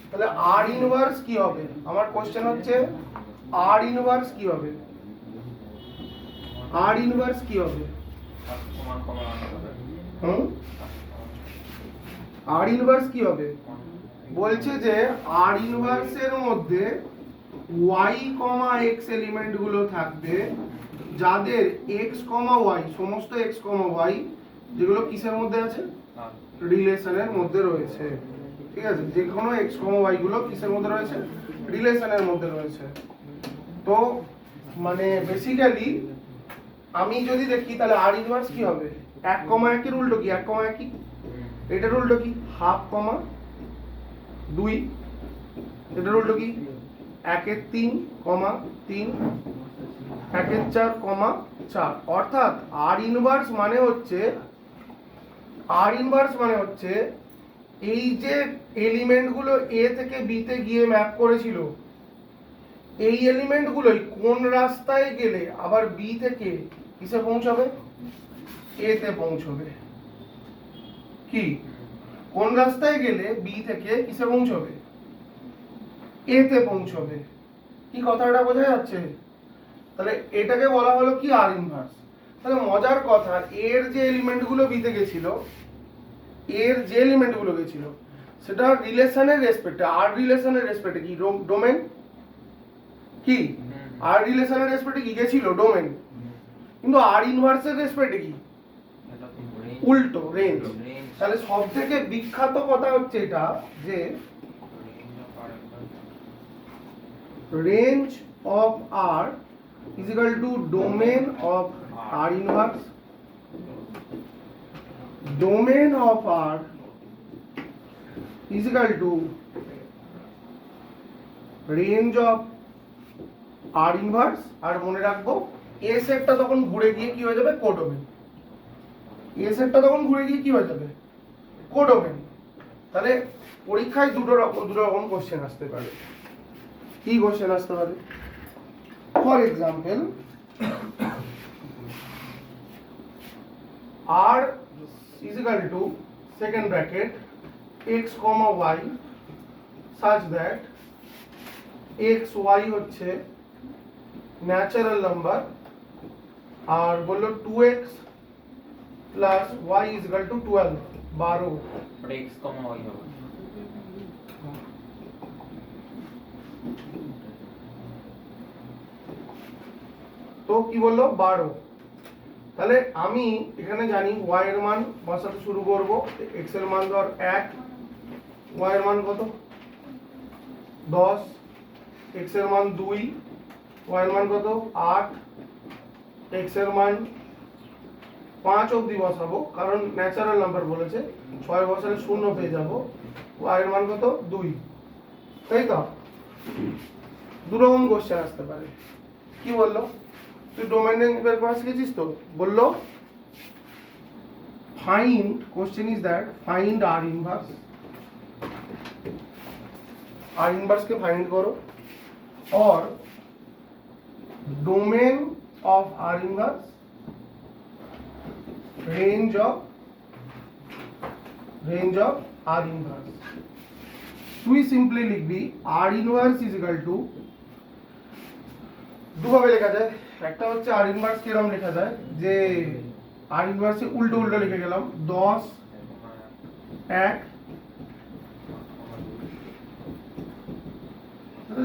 তাহলে আর ইনভার্স কি হবে? আমার কোশ্চেন হচ্ছে আর ইনভার্স কি হবে? আর ইনভার্স কি হবে? সমান সমান হবে। হুম, আর ইনভার্স কি হবে? বলছে যে আর ইনভার্সের মধ্যে y, x এলিমেন্ট গুলো থাকবে যাদের x, y সমস্ত x, y যেগুলো কিসের মধ্যে আছে? রিলেশনের মধ্যে রয়েছে। ঠিক আছে, যে কোনো x, y গুলো কিসের মধ্যে রয়েছে? রিলেশনের মধ্যে রয়েছে। তো মানে বেসিক্যালি আমি যদি দেখি তাহলে আর ইনভার্স কি হবে? 1, 1 এর উল্টো কি? 1, 1 কি? এটার উল্টো কি? হাফ কমা 2। এটার উল্টো কি? 1/3 কমা 3, 1/4 কমা 4। অর্থাৎ আর ইনভার্স মানে হচ্ছে এই যে এলিমেন্ট গুলো এ থেকে বি তে গিয়ে ম্যাপ করেছিল, এই এলিমেন্ট গুলোই কোন রাস্তায় গেলে আবার বি থেকে কিসে পৌঁছাবে? এ তে পৌঁছবে। কি কোন রাস্তায় গেলে বি থেকে কিসে পৌঁছবে? এ তে পৌঁছবে। কি কথাটা বোঝা যাচ্ছে? তাহলে এটাকে বলা হলো কি? আর ইনভার্স। তাহলে মজার কথা, এর যে এলিমেন্ট গুলো বিতে গেছিল, সেটা রিলেশনের রেসপেক্টে, আর রিলেশনের রেসপেক্টে কি? ডোমেন। কি আর রিলেশনের রেসপেক্টে কি গেছিল? ডোমেন। কিন্তু আর ইনভার্সের রেসপেক্টে কি? উল্টো, রেঞ্জ। তাহলে সবথেকে বিখ্যাত কথা হচ্ছে এটা যে range of R is equal to domain of R inverse. Domain of R is equal to range of R inverse। আর মনে রাখবো A সেটটা তখন ঘুরে গিয়ে কি হয়ে যাবে? কোডোমেন। A সেটটা তখন ঘুরে গিয়ে কি হয়ে যাবে? কোডোমেন। তাহলে পরীক্ষায় দুটো রকম কোশ্চেন আসতে পারে। কি কোশ্চেন আসতে পারে? For example, R is equal to second bracket x, y such that x, y হচ্ছে ন্যাচারাল নাম্বার, আর বললো 2x plus y is equal to 12 12। ওটা x, y হবে। তো কি বললো? 12। তাহলে আমি এখানে জানি y এর মান বসাতে শুরু করব। x এর মান ধর 1, y এর মান কত? 10, x এর মান 2, y এর মান কত? 8, x এর মান 5 অবধি বসাবো কারণ ন্যাচারাল নাম্বার বলেছে। 6 বসালে 0 পেয়ে যাব। y এর মান কত? 2। তাই তো? দু রকম কোশ্চেন আসতে পারে। কি বললো? তুই ডোমেন বের করা শিখেছিস তো? বললো find, question is that find R inverse. R inverse কে ফাইন্ড করো, और domain of R inverse, range of R inverse. তুই সিম্পলি লিখবি R inverse is equal to, দুভাবে লেখা যায়। একটা হচ্ছে আর ইনভার্স কিরকম লেখা যায়, যে আর ইনভার্স উল্টো উল্টো লিখে গেলাম, 10 1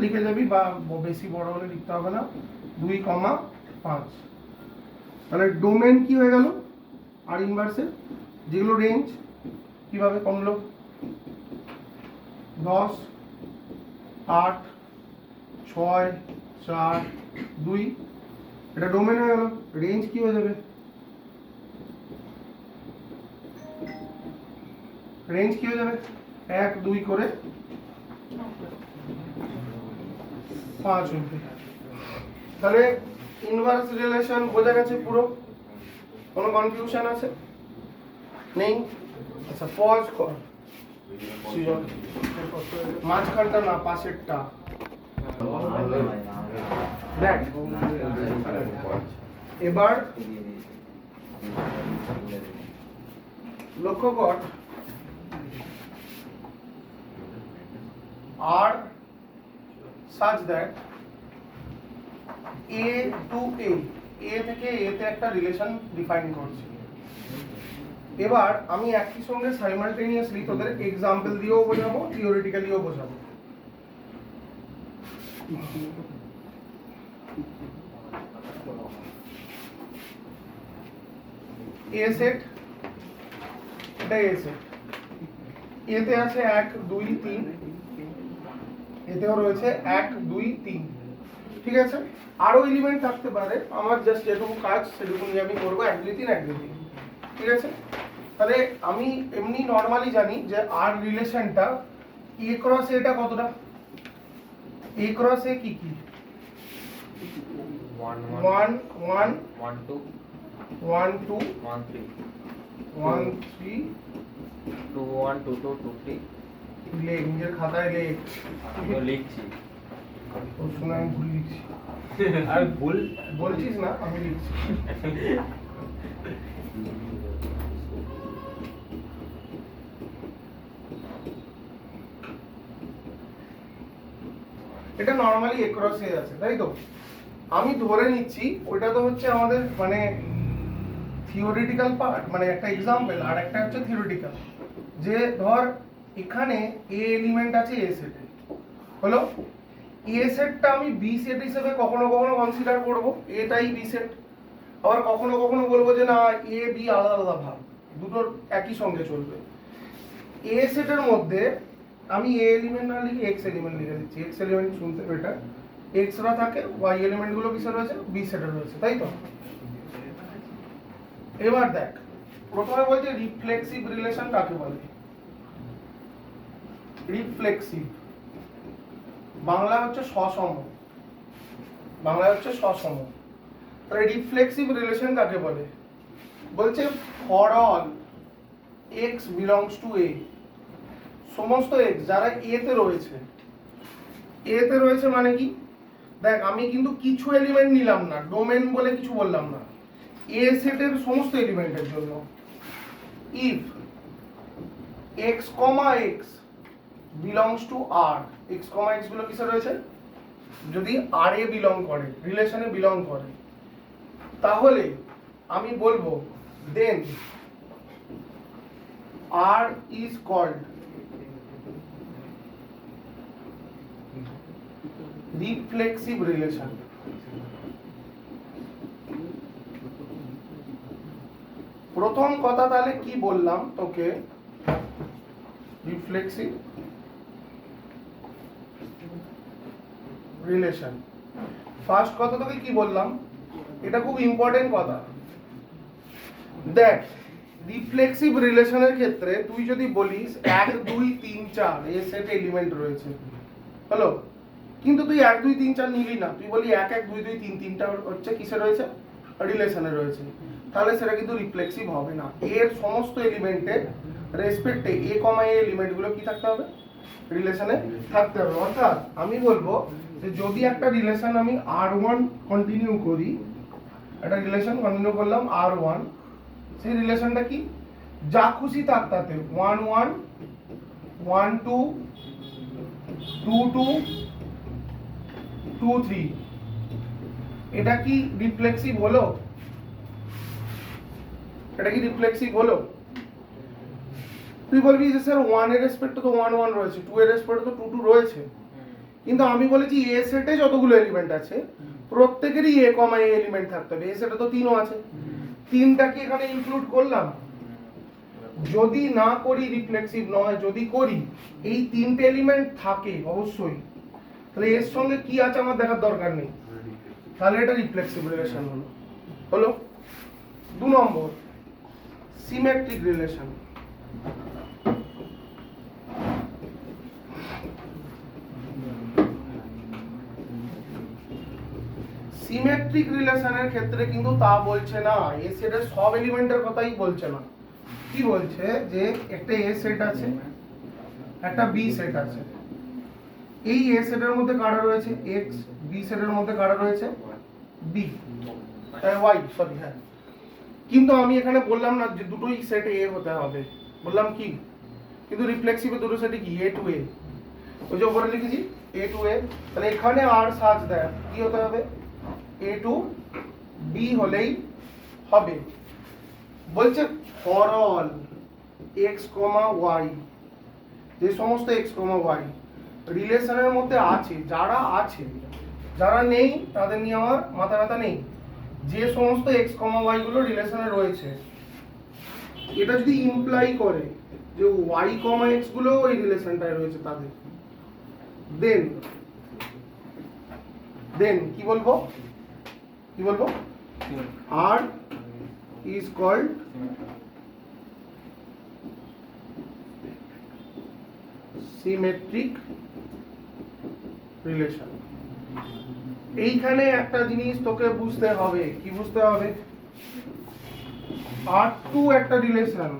লিখে যাবি, বা বেশি বড় হলে লিখতে হবে না, 2,5। তাহলে ডোমেন কি হয়ে গেল আর ইনভার্সের, যেগুলো রেঞ্জ কিভাবে কমলো, 10 8 6 4 2, এটা ডোমেন হয়ে গেল। রেঞ্জ কি হয়ে যাবে, রেঞ্জ কি হয়ে যাবে 1 2 করে 5 অবধি। তাহলে ইনভার্স রিলেশন বোঝা গেছে পুরো? কোনো কনফিউশন আছে? নেই? আচ্ছা পজ কর, সৃজন। মাঝখানটা না, পাশেরটা দেখ। এবার লক্ষ্য কর, আর such that A to A থেকে A তে একটা রিলেশন ডিফাইন করছি। এবার আমি একই সঙ্গে সাইমালটেনিয়াসলি তোদের এক্সাম্পল দিয়েও বোঝাবো, থিওরিটিক্যালিও বোঝাবো। এ সেট, এটা এ সেট, এতে আছে 1 2 3, এতেও রয়েছে 1 2 3, ঠিক আছে? আরো এলিমেন্ট থাকতে পারে, আমার জাস্ট যেটুকু কাজ সেটুকুনি আমি করবো, 1 2 3 1 2 3, ঠিক আছে? তাহলে আমি এমনি নর্মালি জানি যে আর রিলেশনটা এ ক্রস এটা কতটা, এ ক্রস এ কি কি, 1 1 1 1 2 1 2 1 3 1 3, 2 1 2 2 2 3। লে নিজের খাতায় লে, আমিও লিখছি। তোর শুনে আমি ভুল লিখছি। আর ভুল বলছিস না, আমি লিখছি। এটা নরমালি এক্রসে আছে, তাই তো? আমি ধরে নিচ্ছি ওইটা তো হচ্ছে আমাদের মানে থিওরিটিক্যাল পার্ট, মানে একটা এক্সাম্পল, আর একটা হচ্ছে থিওরিটিক্যাল। যে ধর এখানে এ এলিমেন্ট আছে এ সেটে, হলো এ সেটটা আমি বি সেট হিসেবে কখনো কখনো কনসিডার করব, এটাই বি সেট। আবার কখনো কখনো বলবো যে না, এ বি আলাদা আলাদা ভাগ, দুটোর একই সঙ্গে চলবে। এ সেটের মধ্যে আমি এ এলিমেন্ট না লিখে এক্স এলিমেন্ট লিখে দিচ্ছি, এক্স এলিমেন্ট শুনতে বেটার, এক্সরা থাকে, ওয়াই এলিমেন্টগুলো কিসে রয়েছে, বি সেটে রয়েছে, তাই তো? এবার দেখ, প্রথমে বলছে রিফ্লেক্সিভ রিলেশন কাকে বলে। রিফ্লেক্সিভ বাংলা হচ্ছে সসম, বাংলা হচ্ছে সসম। তাহলে রিফ্লেক্সিভ রিলেশন কাকে বলে, বলছে for all x belongs to A, সমস্ত এক্স যারা এ তে রয়েছে, এ তে রয়েছে মানে কি, দেখ আমি কিন্তু কিছু এলিমেন্ট নিলাম না, ডোমেন বলে কিছু বললাম না, এ সেটের সমস্ত এলিমেন্টের জন্য। If x comma x belongs to R, x comma x গুলো কিসে রয়েছে, যদি আর এ বিলং করে, রিলেশনে বিলং করে, তাহলে আমি বলবো দেন আর ইজ কল্ড রিফ্লেক্সিভ রিলেশন। প্রথম কথা তাহলে কি বললাম তোকে, রিফ্লেক্সিভ রিলেশন। ফার্স্ট কথা তোকে কি বললাম, এটা খুব ইম্পর্টেন্ট কথা। দেখ রিফ্লেক্সিভ রিলেশনের ক্ষেত্রে তুই যদি বলিস 1 2 3 4 এ সেট এলিমেন্ট রয়েছে, হলো, কিন্তু তুই 1 2 3 4 নিলি না, তুই বলি 1 1 2 2 3 3টা হচ্ছে কিসে রয়েছে, রিলেশনে রয়েছে, তাহলে সেটা কিন্তু রিফ্লেক্সিভ হবে না। এর সমস্ত এলিমেন্টের রেসপেক্টে এ কমা এ এলিমেন্টগুলো কি থাকতে হবে, রিলেশনে থাকতে হবে। অর্থাৎ আমি বলবো যে যদি একটা রিলেশন আমি R1 কন্টিনিউ করি, একটা রিলেশন কন্টিনিউ করলাম R1, সেই রিলেশনটা কি, যা খুশি থাক তাতে 1 1 1 2 2 2 2 3, এটা কি রিফ্লেক্সিভ হলো? এটা কি রিফ্লেক্সিভ হলো? তুই বলবি যে স্যার 1 এর রেসপেক্টে তো 1 1 রয়েছে, 2 এর রেসপেক্টে তো 2 2 রয়েছে, কিন্তু আমি বলেছি এ সেটে যতগুলো এলিমেন্ট আছে প্রত্যেকেরই এ কমা এ এলিমেন্ট থাকতে হবে। এ সেটে তো 3ও আছে, 3টা কি এখানে ইনক্লুড করলাম? যদি না করি রিফ্লেক্সিভ নয়, যদি করি এই 3টে এলিমেন্ট থাকে অবশ্যই, তাহলে এর সঙ্গে কি আছে আমার দেখার দরকার নেই, তাহলে এটা রিফ্লেক্সিভ রিলেশন হলো। হলো 2 নম্বর সিমেট্রিক রিলেশন। সিমেট্রিক রিলেশনের ক্ষেত্রে কিন্তু তা বলছে না, এ সেটের সব এলিমেন্টের কথাই বলছে না। কি বলছে যে একটা এ সেট আছে, একটা বি সেট আছে, এই এ সেটের মধ্যে কারা রয়েছে এক্স, বি সেটের মধ্যে কারা রয়েছে বি ওয়াই, সরি হ্যাঁ, কিন্তু আমি এখানে বললাম না যে দুটোই সেট এ হতে হবে, বললাম কি, কিন্তু রিফ্লেক্সিভে দুটো সেটই কি এ টু এ, ওই যে উপরে লিখেছি এ টু এ, তাহলে এখানে আর সাজ দেয় কি হতে হবে এ টু বি হলেই হবে। বলছে for all x comma y, যে সমস্ত এক্স কমা ওয়াই রিলেশনের মধ্যে আছে, যারা আছে, যারা নেই তাদের নিয়ে আমার মাথা ব্যথা নেই, যে সমস্ত এক্স কমা ওয়াই গুলো রিলেশনে রয়েছে, এটা যদি ইমপ্লাই করে যে ওয়াই কমা এক্স গুলো ওই রিলেশনটায় রয়েছে তাদের, দেন কি বলবো, কি বলবো, আর ইজ কল্ড সিমেট্রিক রিলেশন। এইখানে একটা জিনিস তোকে বুঝতে হবে, কি বুঝতে হবে, R2 একটা রিলেশন,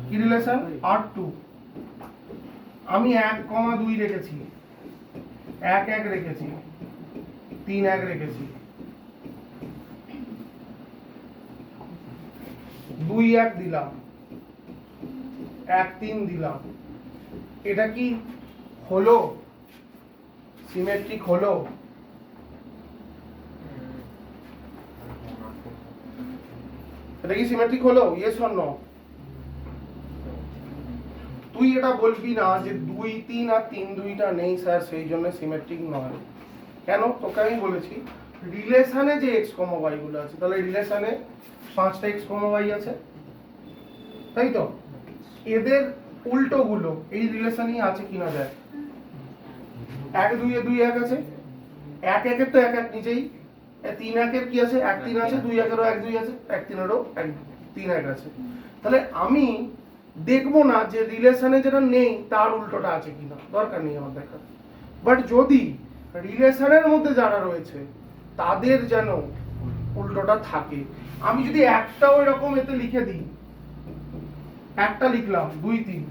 কি রিলেশন R2, আমি 1,2 রেখেছি, 1 1 রেখেছি, 3 1 রেখেছি, 2 1 দিলাম, 1 3 দিলাম, এটা কি হলো সিমেট্রিক হলো? এটা কি সিমেট্রিক হলো? Yes or no? তুই এটা বলবি না যে 2 3 আর 3 2টা নেই স্যার সেই জন্য সিমেট্রিক নয়। কেন? তোকে আমি বলেছি রিলেশনে যে এক্স কমা ওয়াই গুলো আছে, তাহলে রিলেশনে 5টা এক্স কমা ওয়াই আছে, তাই তো? এদের উল্টো গুলো এই রিলেশনই আছে কিনা দেখ, 1 2 এ 2 1 আছে, 1 1 এর তো 1 1 নিজেই, 3 1 এর কি আছে 1 3 আছে, 2 1 এরও 1 2 আছে, 1 3 এরও 1 3 1 আছে, তাহলে আমি দেখবো না যে রিলেশনে যেটা নেই তার উল্টোটা আছে কিনা, দরকার নেই আমার দেখার, বাট যদি রিলেশনের মধ্যে যারা রয়েছে তাদের যেন উল্টোটা থাকে, আমি যদি একটাও এরকম এতে লিখে দিই, একটা লিখলাম 2 3,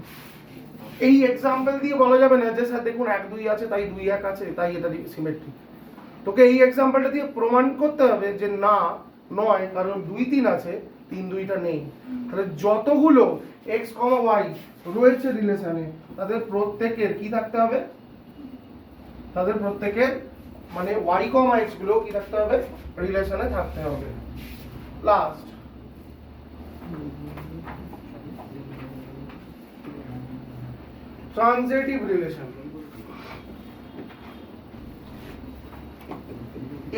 এই এক্সাম্পল দিয়ে বলা যাবে না যে স্যার দেখুন 1 2 আছে তাই 2 1 আছে তাই এটা সিমেট্রিক। তোকে এই এক্সাম্পলটা দিয়ে প্রমাণ করতে হবে যে না নয়, কারণ 2 3 আছে 3 2টা নেই। তাহলে যতগুলো এক্স কমা ওয়াই রয়েছে রিলেশনে তাদের প্রত্যেকের কি থাকতে হবে, তাদের প্রত্যেকের মানে ওয়াই কমা এক্স গুলো কি থাকতে হবে রিলেশনে থাকতে হবে। লাস্ট ট্রানজিটিভ রিলেশন,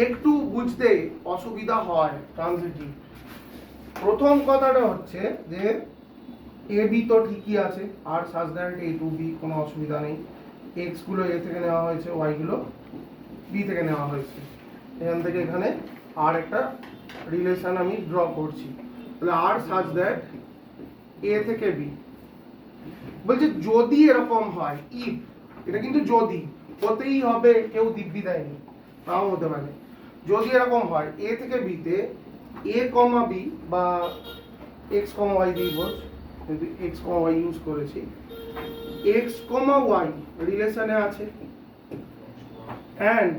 একটু বুঝতে অসুবিধা হয় ট্রানজিটিভ। প্রথম কথাটা হচ্ছে যে এ বি তো ঠিকই আছে, আর such that a to B কোনো অসুবিধা নেই, এক্স গুলো এ থেকে নেওয়া হয়েছে, ওয়াই গুলো বি থেকে নেওয়া হয়েছে, এখান থেকে এখানে আর একটা রিলেশন আমি ড্র করছি, তাহলে আর সাজ দ্যাট এ থেকে বি। বলছে যদি এরকম হয়, ইফ, এটা কিন্তু যদি, হতেই হবে, কেউ দিব্যি দেয়নি, নাও হতে পারে, যদি এরকম হয় এ থেকে বিতে এ কমা বি বা এক্স কমা ওয়াই দিয়ে বোঝ, যদি এক্স কমা ওয়াই ইউজ করেছি, এক্স কমা ওয়াই রিলেশনে আছে, অ্যান্ড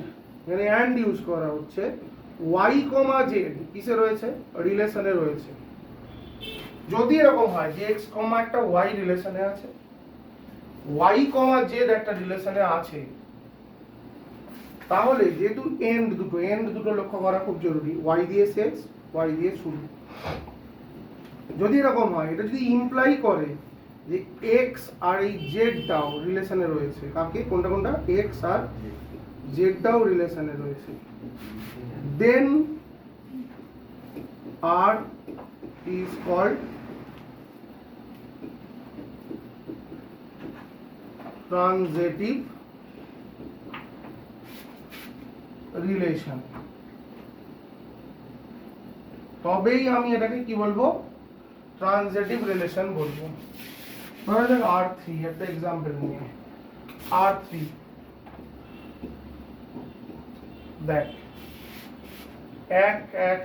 মানে অ্যান্ড ইউজ করা হচ্ছে, ওয়াই কমা জেড কিসে রয়েছে রিলেশনে রয়েছে। যদি এরকম হয় যে এক্স কমা একটা ওয়াই রিলেশনে আছে, y, z একটা রিলেশনে আছে, তাহলে যেহেতু এন্ড দুটো লক্ষ্য করা খুব জরুরি, y দিয়ে শেষ, y দিয়ে শুরু। যদি এরকম হয়, এটা যদি ইমপ্লাই করে যে x আর এই z টাও রিলেশনে রয়েছে, কাকে কোনটা x আর z টাও রিলেশনে রয়েছে, দেন r is called transitive relation. তবেই আমি এটাকে কি বলবো, ট্রানজিটিভ রিলেশন বলবো। ধরা যাক R3, একটা এক্সাম্পল নিয়ে R3, দেখ 1 1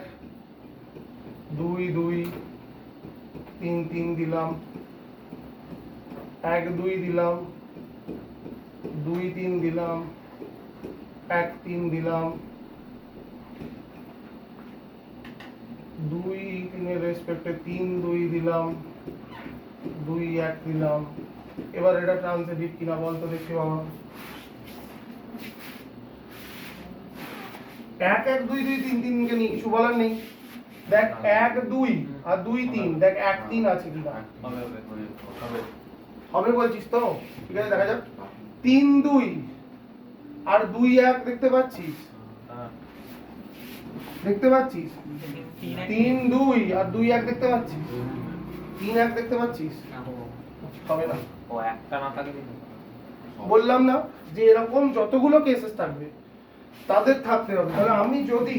2 2 3 3 দিলাম, 1 2 দিলাম, 2 3 দিলাম, 1 3 দিলাম, 2 3 এর রেসপেক্টে 3 2 দিলাম, 2 1 দিলাম। এবার এটা ট্রানজিটিভ কিনা বলতো দেখি বাবা। 1 1 2 2 3 3 কে নিয়ে কিছু বলার নেই। দেখ 1 2 আর 2 3, দেখ 1 3 আছে কিনা, হবে বলছিস তো? ঠিক আছে, দেখা যাক। 3 2 আর 2 1 দেখতে পাচ্ছিস, দেখতে পাচ্ছিস? 3 2 আর 2 1 দেখতে পাচ্ছিস, 3 1 দেখতে পাচ্ছিস? হবে না। ও একটা না থাকে বললাম না যে এরকম যতগুলো কেসেস থাকবে তাদের থাকতে হবে। তাহলে আমি যদি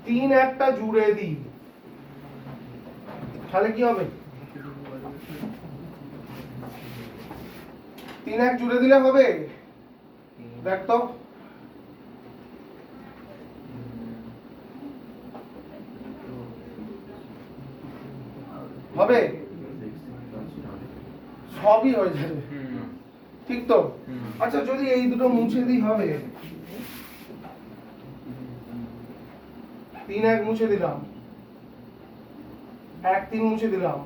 3 একটা জুড়ে দিই, তাহলে কি হবে? 3 1 জুড়ে দিলে হবে? দেখ তো, হবে? সবই হয়ে যাবে, ঠিক তো? আচ্ছা, যদি এই দুটো মুছে দিই হবে? 3 1 মুছে দিলাম, 1 3 মুছে দিলাম,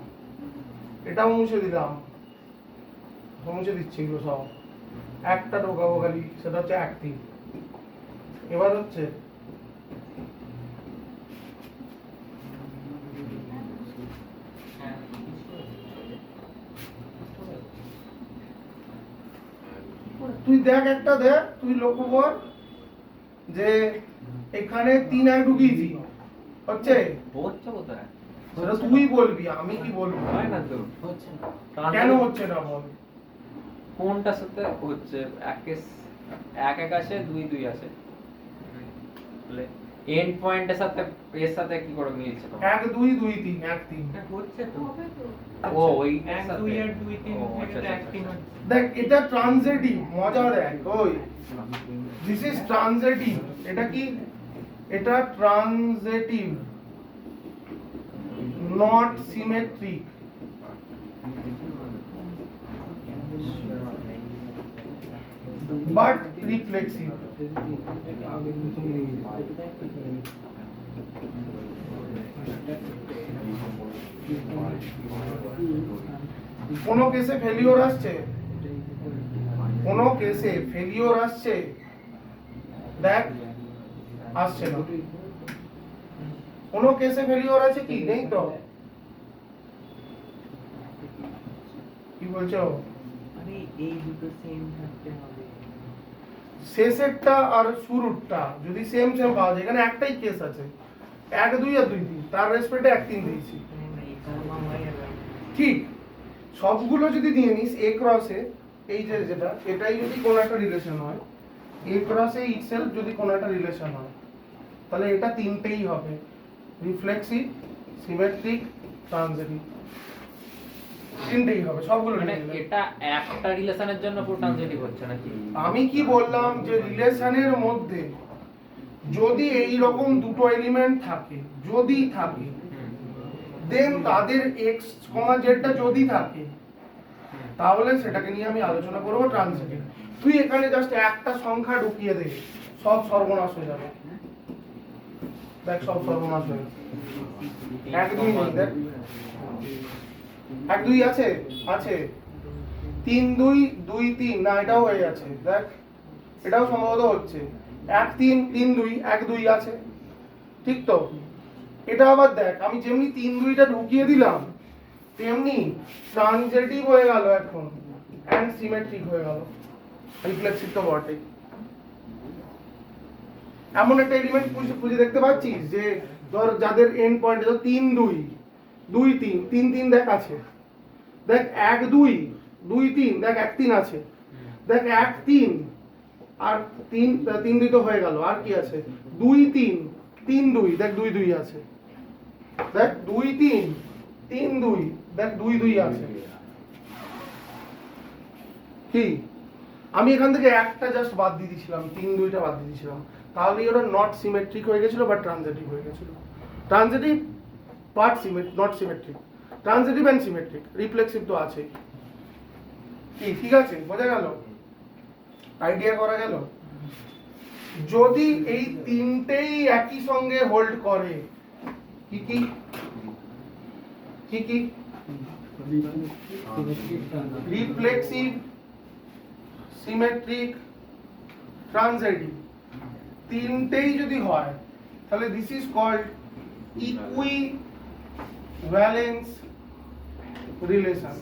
এটাও মুছে দিলাম, মুছে দিচ্ছি এগুলো সব। একটা ঢোকাবো খালি, সেটা হচ্ছে 1 3। এবার হচ্ছে তুই দেখ, একটা দেখ, তুই লক্ষ্য কর যে এখানে 3 1 ঢুকিয়েছি, হচ্ছে? হচ্ছে কোথায়? সেটা তুই বলবি, আমি কি বলবো? হয় না তো, হচ্ছে না। কেন হচ্ছে না বল? কোনটার সাথে হচ্ছে? এক এক আসে, 2 2 আসে, তাহলে এন্ড পয়েন্টের সাথে এর সাথে কি করে মিলছে তোমার? 1 2 2 3 1 3। হচ্ছে তো। ও ওই 1 2 আর 2 3 ও, থেকে আচ্ছা, 1 3 আচ্ছা। দেখ, এটা ট্রানজিটিভ, মজা দেখ। ওই দিস ইজ ট্রানজিটিভ। এটা কি? এটা transitive, not symmetric. But reflexive. কোন কেসে ফেলিওর আসছে, কোন কেসে ফেলিওর আসছে, দেখ আসছে না। কোন কেসে ফেলিওর আছে কি? নেই তো। কি বলছো? আরে এই দুটো সেম থাকতে হবে। শেষেরটা আর শুরুরটা যদি সেম সেম পাওয়া যায়, এখানে একটাই কেস আছে, 1 2 আর 2 3, তার রেসপেক্টে 1 3 দিয়েছি, ঠিক? সবগুলো যদি দিয়ে নিস এ ক্রসে, এই যে যেটা, এটাই যদি কোন একটা রিলেশন হয়, এ ক্রসে ইটসেলফ যদি কোন একটা রিলেশন হয়, তাহলে এটা তিনটেই হবে, রিফ্লেক্সিভ, সিমেট্রিক, ট্রানজিটিভ, তিনটেই হবে সবগুলো। মানে এটা একটা রিলেশনের জন্য পুরো ট্রানজিটিভ হচ্ছে নাকি? আমি কি বললাম যে রিলেশনের মধ্যে যদি এই রকম দুটো এলিমেন্ট থাকে, যদি থাকে, দেন তাদের x, z টা যদি থাকে, তাহলে সেটাকে নিয়ে আমি আলোচনা করব ট্রানজিটিভ। তুই এখানে জাস্ট একটা সংখ্যা ঢুকিয়ে দে, সব সর্বনাশ হয়ে যাবে। দেখ, সব সর্বনাশ হয়ে যাবে। 1 2 নেই, দেখ 1 2 আছে, আছে 3 2 2 3 না এটাও হয়ে যাচ্ছে দেখ এটাও সম্ভবত হচ্ছে 1 3 3 2 1 2 আছে ঠিক তো এটা আবার দেখ আমি যেমনি 3 2টা ঢুকিয়ে দিলাম তেমনি ট্রানজিটিভ হয়ে গেল এখন এন্ড সিমেট্রিক হয়ে গেল রিফ্লেক্সিভ তো বটে এমন একটা এলিমেন্ট খুঁজে দেখতে পাচ্ছিস যে ধর যাদের এন্ড পয়েন্ট ধর 3 2 2 3 3 3 দেখ আছে দেখ 1 2 2 3 দেখ 1 3 আছে দেখ 1 3 আর 3 3 2 তো হয়ে গেল আর কি আছে 2 3 3 2 দেখ 2 2 আছে দেখ 2 3 3 2 দেখ 2 2 আছে কি আমি এখান থেকে একটা জাস্ট বাদ দিয়ে দিয়েছিলাম 3 2টা বাদ দিয়ে দিয়েছিলাম তাহলে ওটা নট সিমেট্রিক হয়ে গেছিল বা ট্রানজিটিভ হয়ে গেছিল transitive part symmetric not symmetric transitive and symmetric reflexive তো আছেই কি ঠিক আছে বোঝা গেল আইডিয়া করা গেল যদি এই তিনটেই একই সঙ্গে হোল্ড করে কি কি কি কি রিফ্লেক্সিভ সিমেট্রিক ট্রানজিটিভ তিনটেই যদি হয় তাহলে this is called equivalence relation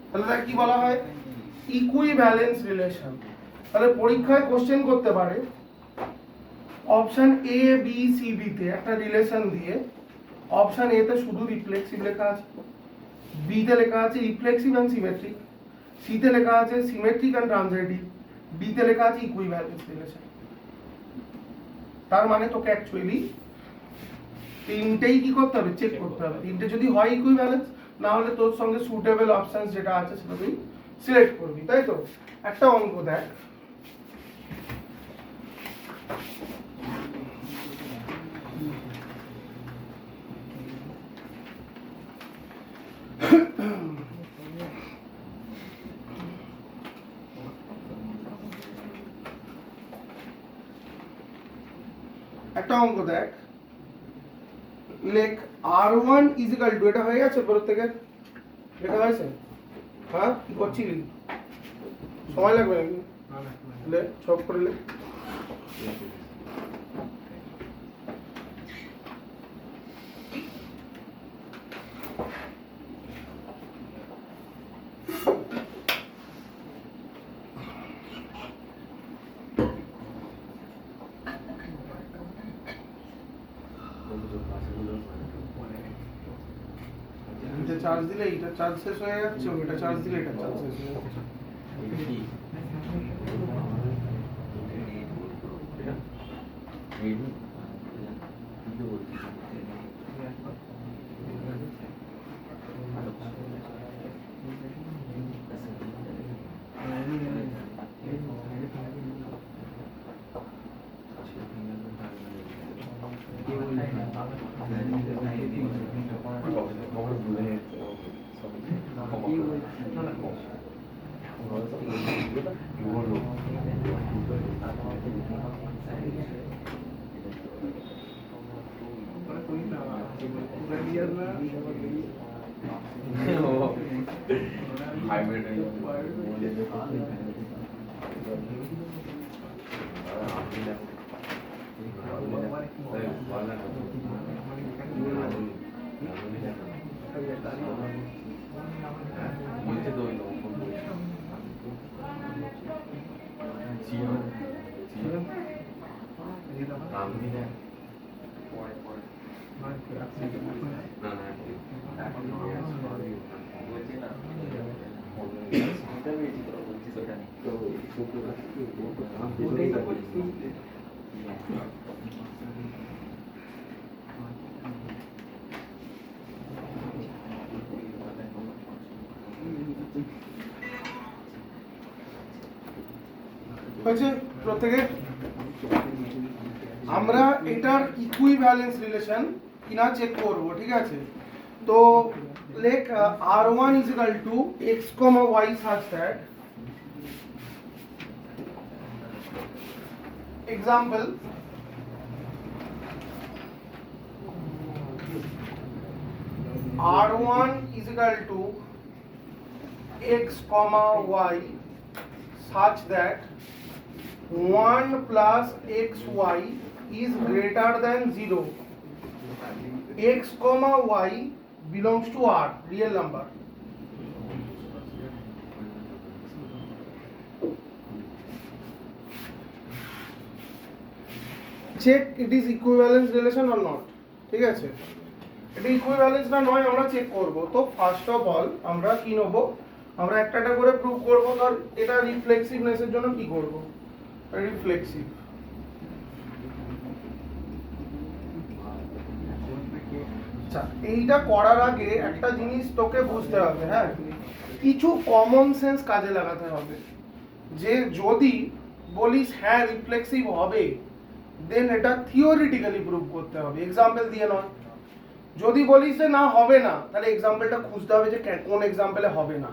তাহলে তাকে কি বলা হয় ইকুইভ্যালেন্স রিলেশন তাহলে পরীক্ষায় কোশ্চেন করতে পারে option A B C D তে একটা রিলেশন দিয়ে অপশন এ তে শুধু রিফ্লেক্সিভ লেখা আছে বি তে লেখা আছে রিফ্লেক্সিভ এন্ড সিমেট্রিক সি তে লেখা আছে সিমেট্রিক এন্ড ট্রানজিটিভ ডি তে লেখা আছে ইকুইভ্যালেন্স রিলেশন তার মানে তোকে অ্যাকচুয়ালি তিনটেই কি করতে হবে চেক করতে হবে তিনটে যদি হয় ইকুইভ্যালেন্স না হলে তোর সঙ্গে সুটেবল অপশনস যেটা আছে সেটা তুই সিলেক্ট করবি তাই তো একটা অঙ্ক দেখ একটা অঙ্ক দেখ লেখ r1 ইজিক্যাল টু এটা হয়ে গেছে প্রত্যেকের লেখা হয়েছে হ্যাঁ কি করছিলি সময় লাগবে নাকি লে সব করে লে এটা চার্জ দিলে এটা চার্জ শেষ হয়ে যাচ্ছে এটা চার্জ দিলে এটা চার্জ শেষ হয়ে যাচ্ছে হয়েছে প্রত্যেকে আমরা এটার ইকুইভ্যালেন্স রিলেশন কিনা চেক করব ঠিক আছে তো লেখ r1 is equal to x, y such that example r1 is equal to x comma y such that 1 plus xy is greater than 0. X comma y belongs to R, real number. Check it is equivalence relation or not. ঠিক আছে, এটা ইকুইভ্যালেন্স না নয় আমরা চেক করব। তো ফার্স্ট অফ অল আমরা কি নেব, আমরা একটা একটা করে প্রুভ করব। ধর এটা রিফ্লেক্সিভনেসের জন্য কি করব, রিফ্লেক্সিভ। আচ্ছা, এইটা করার আগে একটা জিনিস তোকে বুঝতে হবে, হ্যাঁ, কিছু কমন সেন্স কাজে লাগাতে হবে। যে যদি বলিস হ্যাঁ রিফ্লেক্সিভ হবে, দেন এটা থিওরিটিক্যালি প্রুভ করতে হবে, এক্সাম্পল দিয়ে নয়। যদি বলিস যে না হবে না, তাহলে এক্সাম্পলটা খুঁজতে হবে যে কোন এক্সাম্পলে হবে না।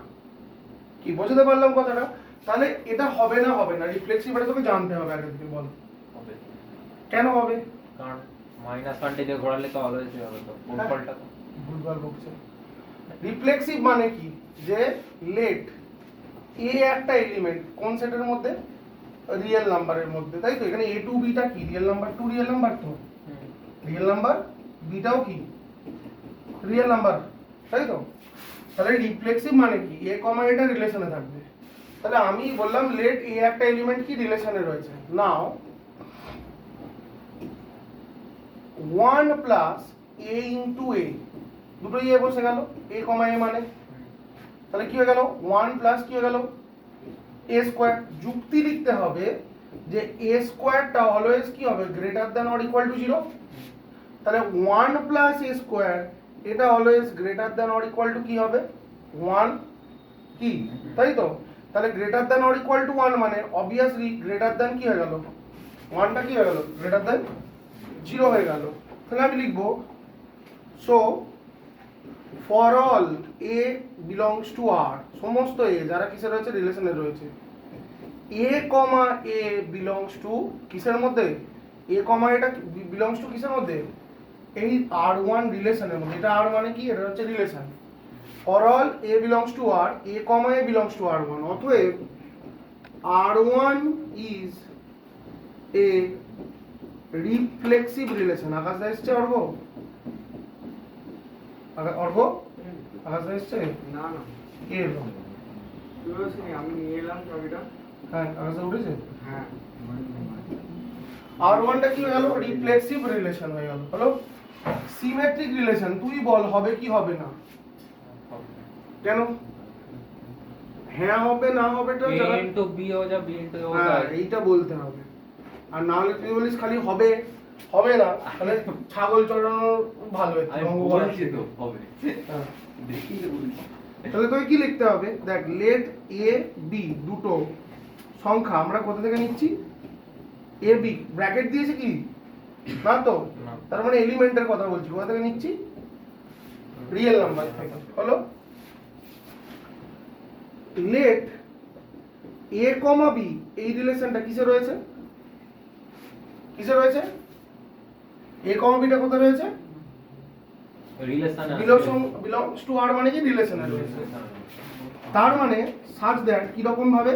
কি বুঝতে পারলাম কথাটা? তাহলে এটা হবে না রিফ্লেক্সিভ, এটা তোকে জানতে হবে আগে থেকে। বল হবে কেন হবে? কারণ -1 দিয়ে ঘোরালে তো অলওয়েজ হবে, তো উল্টোটা তো ভুলভাল বকছে। রিফ্লেক্সিভ মানে কি, যে লেট এ একটা এলিমেন্ট কোন সেটের মধ্যে, রিয়েল নাম্বারের মধ্যে, তাই তো। এখানে a টু b টা কি real number, two real number, তো রিয়েল নাম্বার, b টাও কি রিয়েল নাম্বার, তাই তো। তাহলে রিফ্লেক্সিভ মানে কি, a কমা এটা রিলেশনে থাকবে। তাহলে আমি বললাম লেট a একটা এলিমেন্ট কি রিলেশনে রয়েছে। নাও 1 প্লাস a ইনটু a, দুটোই a বসে গেল, a কমা a মানে, তাহলে কি হয়ে গেল 1 প্লাস কি হয়ে গেল a স্কয়ার। যুক্তি লিখতে হবে যে a স্কয়ারটা অলওয়েজ কি হবে, greater than or equal to 0। তাহলে 1 প্লাস a স্কয়ার এটা always greater than or equal to কি হবে 1, কি তাই তো। তাহলে greater than or equal to 1 মানে অবভিয়াসলি গ্রেটার দ্যান কি হয়ে গেল, 1টা কি হয়ে গেল, গ্রেটার দ্যান 0 হয়ে গেল। তাহলে আমি লিখবো so for all a belongs to r, সমস্ত a যারা কিসে রয়েছে, রিলেশনে রয়েছে, a comma a belongs two কিসের মধ্যে, a কমা এটা বিলংস টু কিসের মধ্যে, এই r1 রিলেশনের মধ্যে। এটা r মানে কি, এটা হচ্ছে relation. For all a belongs to r, a comma a belongs to r1, অতএব r1 is a reflexive relation. Akash দা এসছে অর্ঘ, অর্ঘ আকাশ দা এসছে, না না কে এলো? তুই বলছিস আমি নিয়ে এলাম চাবিটা। হ্যাঁ আকাশ দা উঠেছে। হ্যাঁ r1টা কি হয়ে গেল, রিফ্লেক্সিভ রিলেশন হয়ে গেল। হলো সিমেট্রিক রিলেশন। তুই বল হবে কি হবে না, কেন? হ্যাঁ হবে না হবে তো a into b हो जा b into a होगा। হ্যাঁ এইটা বলতে হবে। আর না হলে তুই বলিস খালি হবে হবে না, তাহলে ছাগল চড়ানো ভালো হতো। আমি বলছি তো হবে, হ্যাঁ। দেখি তো বলছি। তাহলে তোকে কি লিখতে হবে, দেখ লেট এ বি দুটো সংখ্যা আমরা কোথা থেকে নিচ্ছি, এ বি ব্র্যাকেট দিয়েছে কি না তো, না। তার মানে এলিমেন্টের কথা বলছি, কোথা থেকে নিচ্ছি, রিয়েল নাম্বার থেকে। হলো লেট এ কমা বি, এই রিলেশনটা কিসে রয়েছে, কিসে রয়েছে, এ কমা বিটা কোথায় রয়েছে, রিলেশন বিলংস টু আর মানে কি রিলেশনে রয়েছে। তার মানে সার্চ দ্যাট কিরকম ভাবে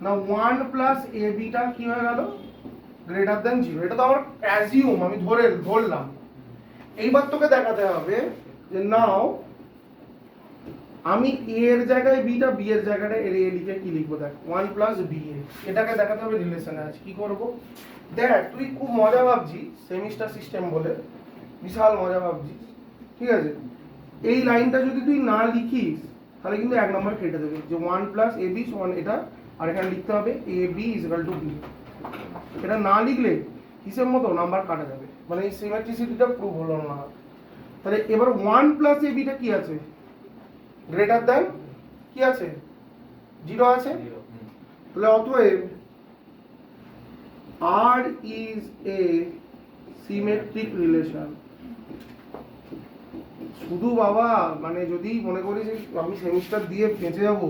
না 1 প্লাস এ বিটা কি হয়ে গেল, গ্রেটার দ্যান 0। এটা তো আমার অ্যাজিউম, আমি ধরলাম। এইবার তোকে দেখাতে হবে যে নাও আমি এ এর জায়গায় বিটা, বি এর জায়গায় এ লিখে কি লিখবো, দেখ 1 প্লাস বি এ, এটাকে দেখাতে হবে রিলেশনে আছে। কি করব, দেখ তুই খুব মজা ভাবছিস সেমিস্টার সিস্টেম বলে, বিশাল মজা ভাবছিস, ঠিক আছে। এই লাইনটা যদি তুই না লিখিস তাহলে কিন্তু 1 নম্বর কেটে দেবে, যে 1 প্লাস এ বি সমান এটা, আর এখানে লিখতে হবে A B is equal to B. এটা না লিখলে হিসেব মতো নাম্বার কাটা যাবে, মানে এই সিমেট্রিসিটিটা প্রুভ হলো না। তাহলে এবার 1 প্লাস এ বিটা কি আছে, গ্রেটার দ্যান কি আছে, 0 আছে। তাহলে অতএব R is a symmetric relation। শুধু বাবা মানে যদি মনে করিস যে আমি সেমিস্টার দিয়ে বেঁচে যাবো,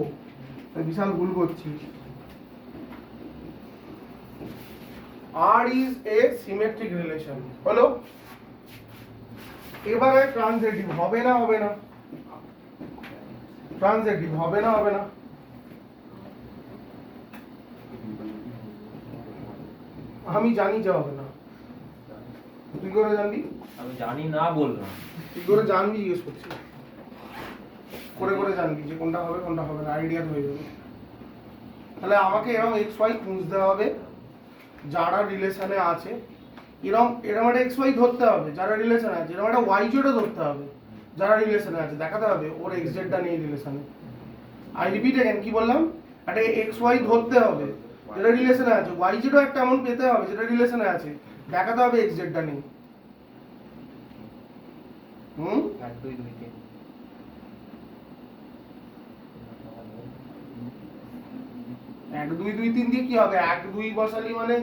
বিশাল ভুল করছিস। R is a symmetric relation। হলো এবারে ট্রান্সিটিভ হবে না, হবে না ট্রানজিটিভ হবে না হবে না? আমি জানি যে হবে না, তুই করে জানবি? আমি জানি না বললাম। তুই করে জানবি জিজ্ঞেস করছি, করে করে জানবি যে কোনটা হবে কোনটা হবে না, আইডিয়া হয়ে যাবে। তাহলে আমাকে এরকম এক্স ওয়াই খুঁজতে হবে যারা রিলেশনে আছে, এরকম এরকম একটা এক্স ওয়াই ধরতে হবে যারা রিলেশনে আছে, এরকম একটা ওয়াই জেডও ধরতে হবে যারা রিলেশনে আছে, দেখাতে হবে ওর এক্স জেডটা নেই রিলেশনে। আই রিপিট अगेन, কি বললাম, একটা এক্স ওয়াই ধরতে হবে যেটা রিলেশনে আছে, ওয়াই জেডও একটা এমন পেতে হবে যেটা রিলেশনে আছে, দেখাতে হবে এক্স জেডটা নেই। 1 2 2 3 1 2 2 3 দিয়ে কি হবে? 1 2 বসালি মানে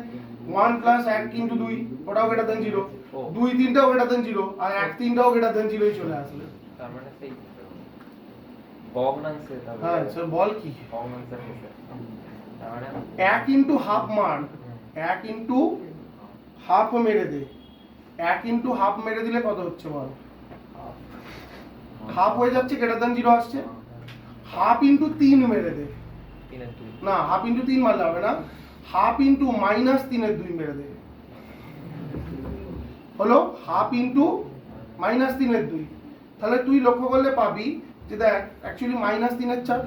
1 প্লাস 1 ইনটু 2, ওটাও গ্রেটার দেন 0, 2 3টাও গ্রেটার দেন 0, আর 1 3টাও গ্রেটার দেন 0 চলে আসলে। তার মানে সেই ভগ্নাংশে তাহলে। হ্যাঁ স্যার বল কি? ভগ্নাংশের ক্ষেত্রে তার মানে 1 ইনটু হাফ মান, 1 ইনটু হাফ মেরে দে, 1 ইনটু হাফ মেরে দিলে কত হচ্ছে বল? হাফ হয়ে যাচ্ছে, গ্রেটার দেন 0 আসছে। হাফ ইনটু 3 মেরে দে, 3 এর 2 না হাফ ইনটু 3 মারলে হবে না, হাফ ইনটু মাইনাস 3 এর 2 মেরে দে, হলো হাফ ইনটু মাইনাস 3 এর 2। তাহলে তুই লক্ষ্য করলে পাবি যে দেখ অ্যাকচুয়ালি মাইনাস 3 এর 4,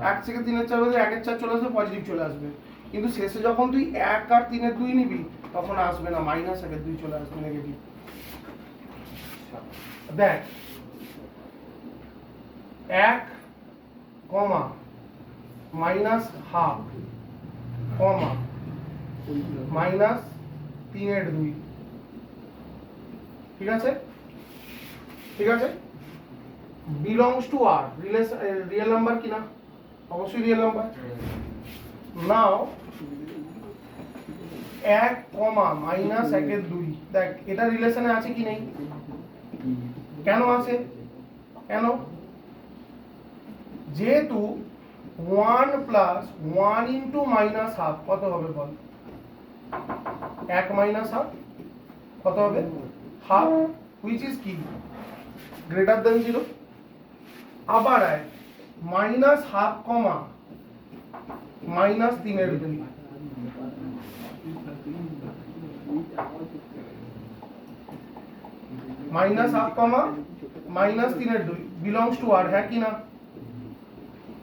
1 থেকে 3 এর 4 বলে 1 এর 4 চলে আসবে, পজিটিভ চলে আসবে, কিন্তু শেষে যখন তুই 1 আর 3 এর 2 নিবি তখন আসবে না, মাইনাস 1 এর 2 চলে আসবে, নেগেটিভ। দেখ 1 comma minus half comma minus 3 এর 2, ঠিক আছে? ঠিক আছে, belongs to R, real number কি না? অবশ্যই real number. Now 1 comma minus 1 এর 2, দেখ এটা রিলেশনে আছে কি নেই? কেন আছে? কেন? যেহেতু 1 প্লাস 1 ইন্টু মাইনাস হাফ কত হবে বল? 1 মাইনাস হাফ কত হবে? হাফ, হুইচ ইজ কি? Greater than 0। আবার আয় মাইনাস হাফ কমা মাইনাস 3 এর 2, মাইনাস হাফ কমা মাইনাস 3 এর 2 বিলংস টু আর, হ্যাঁ কি না?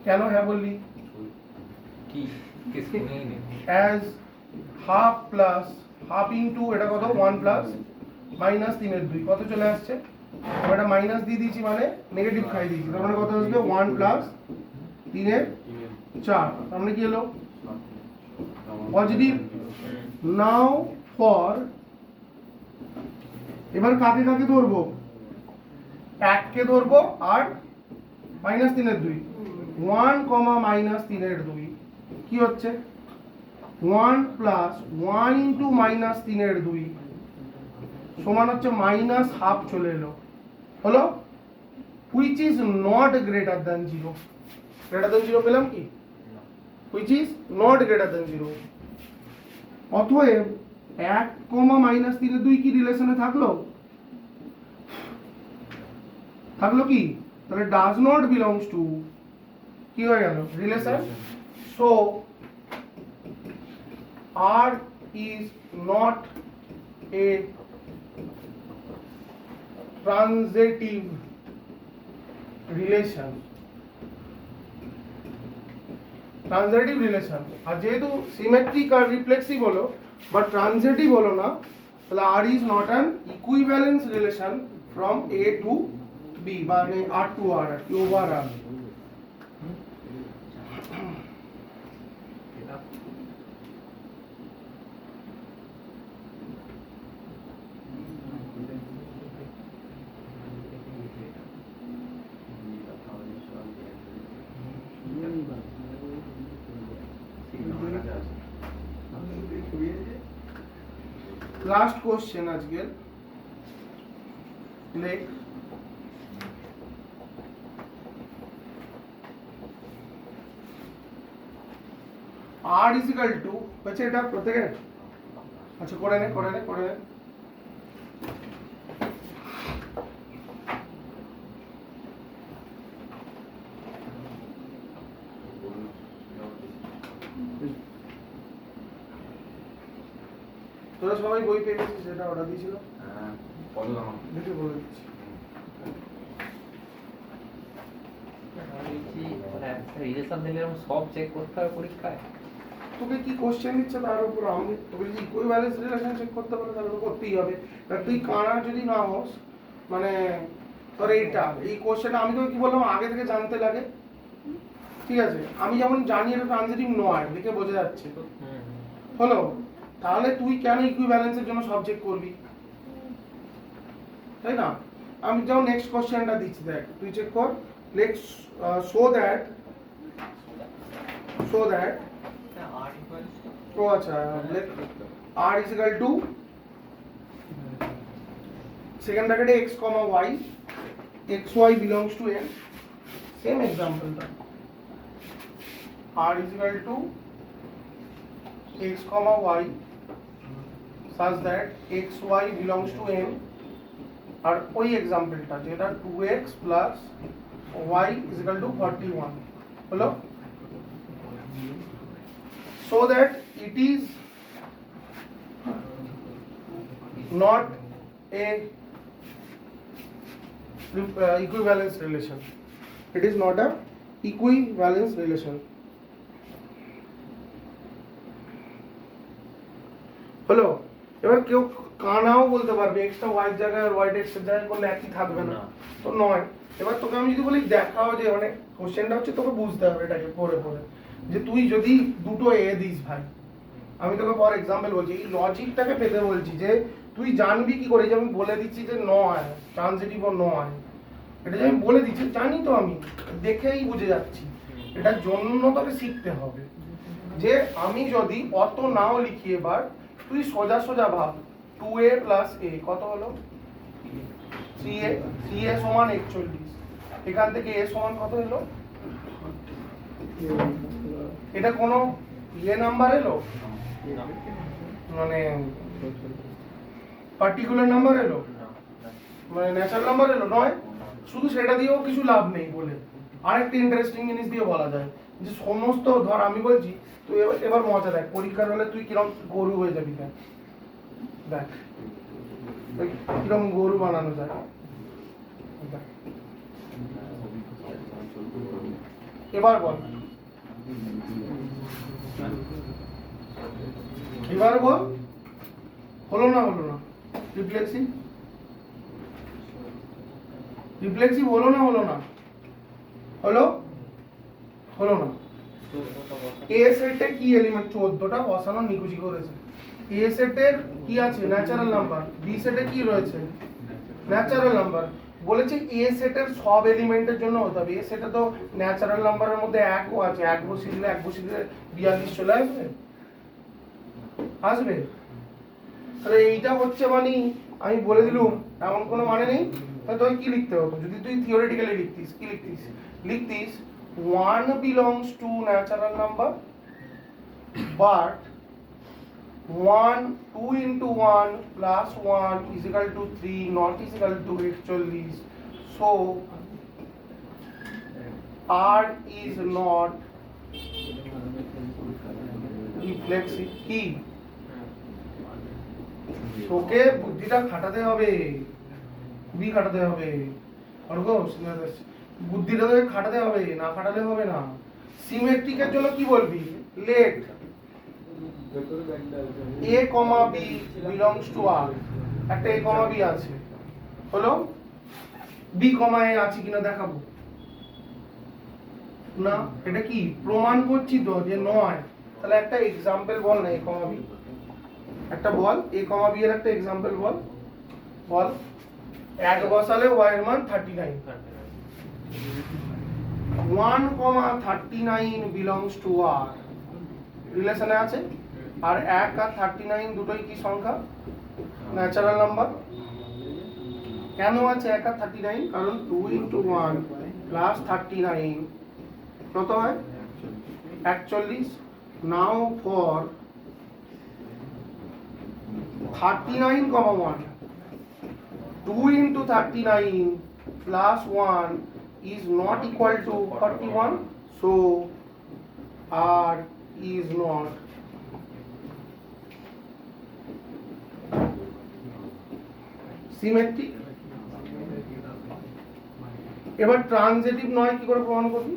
কেন হ্যাঁ বললি? কি কিছু নেই নেই as half plus half into এটা কত 1 প্লাস মাইনাস 3 এর 2 কত চলে আসছে? আমরা এটা মাইনাস দিয়ে দিয়েছি মানে নেগেটিভ খাই দিয়েছি, তার মানে কত আসবে? 1 প্লাস 3 এর 4, তার মানে কি হলো? পজিটিভ। নাও ফর, এবার কাকে কাকে ধরবো? 1 কে ধরবো আর মাইনাস 3 এর 2, 1 কমা মাইনাস 3 এর 2 কি হচ্ছে? 1 প্লাস 1 ইন্টু মাইনাস 3 এর 2 সমান হচ্ছে মাইনাস হাফ চলে এলো, হলো which is not greater than 0। Greater than 0 পেলাম কি? Which is not greater than 0। অতএব 1 কমা মাইনাস 3 এর 2 কি রিলেশনে থাকলো? থাকলো কি? তাহলে ডাজ নট বিলংস টু, কি হয়ে গেল? Relation. So R is not a transitive relation, transitive relation. আর যেহেতু সিমেট্রিক আর রিফ্লেক্সিভ হলো বাট ট্রানজিটিভ হলো না, তাহলে R is not an equivalence relation from A to B, মানে R to R, over R. Last question আজকের, লেখ R is equal to, হচ্ছে এটা প্রত্যেকের, আচ্ছা করে নে করে নে করে নে। তোরা সবাই বই পেয়ে গেছিস, যেটা অর্ডার দিয়েছিল হ্যাঁ, বললাম দেখে বলে দিচ্ছি। রিলেশন দিলে এরকম সব চেক করতে হবে পরীক্ষায়। তোকে কি কোশ্চেন দিচ্ছে তার উপর আমি তোকে যদি ইকুইভ্যালেন্স রিলেশন চেক করতে পারে তাহলে তো করতেই হবে। আর তুই কানা যদি না হোস, মানে তোর এই কোশ্চেনটা আমি তোকে কি বললাম আগে থেকে জানতে লাগে, ঠিক আছে? আমি যেমন জানি এটা ট্রানজিটিভ নয়, দেখে বোঝা যাচ্ছে হলো, তাহলে তুই কেন ইকুইভ্যালেন্সের জন্য সব চেক করবি, তাই না? আমি যেমন নেক্সট কোশ্চেনটা দিচ্ছি, দেখ তুই চেক কর। লেটস শো দ্যাট ও আচ্ছা, let r is equal to second bracket x comma y, xy belongs to n. Same example টা, r is equal to x comma y such that xy belongs to n, আর ওই এক্সাম্পলটা যেটা 2x plus y is equal to 41 হলো, so that it is not a equivalence relation. It is not a equivalence relation. হলো, এবার কেউ কানাও বলতে পারবে এক্সটা ওয়াই জায়গায় আর ওয়াই এক্স এর জায়গায় করলে একই থাকবে না, তো নয়। এবার তোকে আমি যদি বলি দেখাও যে মানে কোশ্চেনটা হচ্ছে তোকে বুঝতে হবে এটাকে পড়ে পড়ে, যে তুই যদি দুটো এ দিস ভাই, আমি তোকে ফর এক্সাম্পল বলছি, এই লজিকটাকে পেতে বলছি যে তুই জানবি কি করে, যে আমি বলে দিচ্ছি যে নয় ট্রানজিটিভ ও নয়, এটা যে আমি বলে দিচ্ছি জানি তো, আমি দেখেই বুঝে যাচ্ছি। এটার জন্য তোকে শিখতে হবে যে আমি যদি অত নাও লিখি, এবার তুই সোজা সোজা ভাব 2a plus a কত হলো 3a, 3a সমান 41, এখান থেকে a সমান কত হলো, এটা কোনো ইয়ে নাম্বার এলো, মানে পার্টিকুলার নাম্বার এলো, মানে ন্যাচারাল নাম্বার এলো নয়। শুধু সেটা দিয়েও কিছু লাভ নেই বলে আরেকটা ইন্টারেস্টিং জিনিস দিয়ে বলা যায় যে সমস্ত, ধর আমি বলছি তুই এবার মজা দেখ, পরীক্ষার হলে তুই কিরম গরু হয়ে যাবি, দেখ দেখ কিরম গরু বানানো যায়, দেখ। এবার বল, এবার বল, হলো না হলো না, রিফ্লেক্সিভ রিফ্লেক্সিভ হলো না হলো না, হলো হলো না। এ সেটে কি এলিমেন্ট 14টা বসানো নিকুচি করেছে, এ সেটের কি আছে ন্যাচারাল নাম্বার, বি সেটে কি রয়েছে ন্যাচারাল নাম্বার, বলেছে এ সেটের সব এলিমেন্টের জন্য হতে হবে। এ সেটে তো ন্যাচারাল নাম্বারের মধ্যে একও আছে, এক বসিয়ে দিলে 42 চলে আসবে, আসবে। তাহলে এইটা হচ্ছে মানে আমি বলে দিলুম এমন কোনো মানে নেই। তাহলে তোকে কি লিখতে হতো যদি তুই থিওরিটিক্যালি লিখতিস, কি লিখতিস 1 belongs to natural number but 2 into 1 plus 1 is equal to 3 not is equal to 41, so R is not reflexive কি। তোকে বুদ্ধিটা খাটাতে হবে, খুবই খাটাতে হবে, বুদ্ধিটা তোকে খাটাতে হবে, না খাটালে হবে না। সিমেট্রিকের জন্য কি বলবি, late a, b belongs to R, একটা a, b আছে, হলো b, a আছে কিনা দেখাবো না, এটা কি প্রমাণ করছি তো যে নয়। তাহলে একটা এক্সাম্পল বল না, a, b একটা বল, a, b এর একটা এক্সাম্পল বল, বল। এক বসালে y এর মান 39, 1,39 belongs to R রিলেশনে আছে, আর 1 আর 39 দুটোই কি সংখ্যা ন্যাচারাল নাম্বার। কেন আছে 1 আর 39, কারণ 2 into 1 plus 39 কত হয় 41। নাও for 39,1, 2 into 39 plus 1 is not equal to 41, so R is not symmetric. এবার ট্রানজিটিভ নয় কি করে প্রমাণ করবি?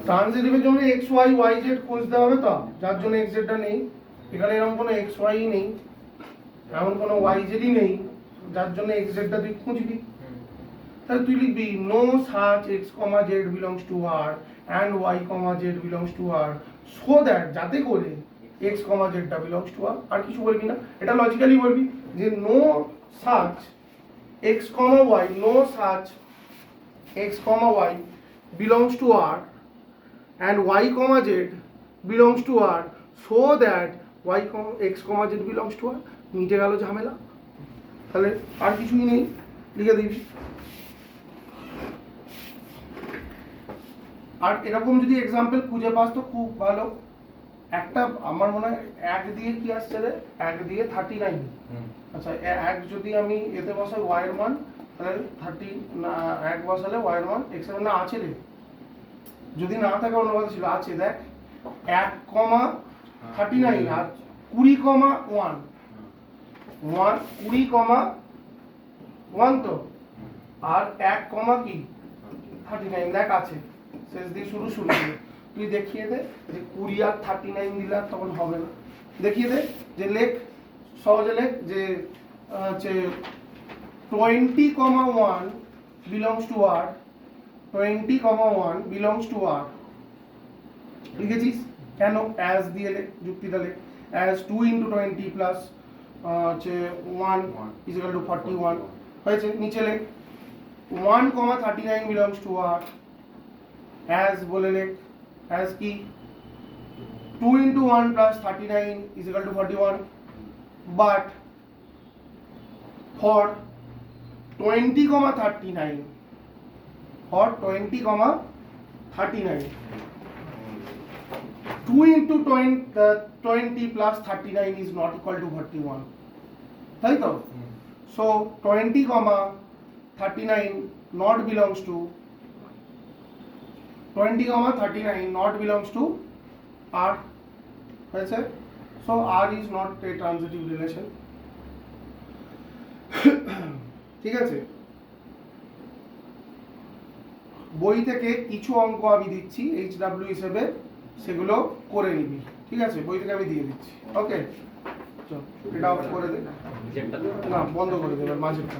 ট্রানজিটিভের জন্য এক্স ওয়াই ওয়াই জেড খুঁজতে হবে, তো যার জন্য এক্স জেডটা নেই এখানে, এরকম কোনো এক্স ওয়াই নেই, এমন কোনো ওয়াই জেডই নেই, যার জন্য এক্স জেডটা তুই খুঁজবি। তাহলে তুই লিখবি no such x comma z belongs to R and y comma z belongs to R, so that, যাতে করে এক্স কমা জেডটা বিলংস টু আর। আর কিছু বলবি না, এটা লজিক্যালি বলবি যে no such x comma y, no such x comma y belongs to R and y comma z belongs to R, so that y comma x comma z belongs to R। মিটে গেল ঝামেলা। তাহলে আর কিছুই নেই, লিখে দিবি। আর এরকম যদি এক্সাম্পল খুঁজে পাস তো খুব ভালো। একটা আমার মনে হয় এক দিয়ে কি আসছে রে, এক দিয়ে 39। আচ্ছা এক যদি আমি এতে বসাই y এর মান, তাহলে 30 না, এক বসালে y এর মান x এর মান আছে রে, যদি না থাকে অন্য কথা ছিল, আছে দেখ 1,39 আর 20,1 20,1 তো, আর 1, কি 39 দেখ আছে, শেষ দিয়ে শুরু দিয়ে তুই দেখিয়ে দে যে 20 আর 39 দিলে আর তখন হবে না। দেখিয়ে দে যে লেখ, সহজে লেখ যে হচ্ছে 20,1 belongs to R, 20,1 belongs to R। লিখেছিস কেন? অ্যাজ দিয়ে লেখ, যুক্তিটা লেখ। অ্যাজ 2 into 20 প্লাস হচ্ছে 1 is equal to 41 হয়েছে। নিচে লেখ 1,39 belongs to R, অ্যাজ বলে লেখ, অ্যাজ কি 2 into 1 plus 39 is equal to 41, but for 20,39, for 20,39, 2 into 20 plus 39 is not equal to 41, তাই তো? So 20,39 not belongs to 20,39 not belongs to R, হয়েছে। So R is not a transitive relation। ঠিক আছে, বই থেকে কিছু অঙ্ক আমি দিচ্ছি HW হিসেবে, সেগুলো করে নিবি। ঠিক আছে, বই থেকে আমি দিয়ে দিচ্ছি। ওকে, চল এটা অফ করে দে, যেটা না বন্ধ করে দে, মাঝেরটা।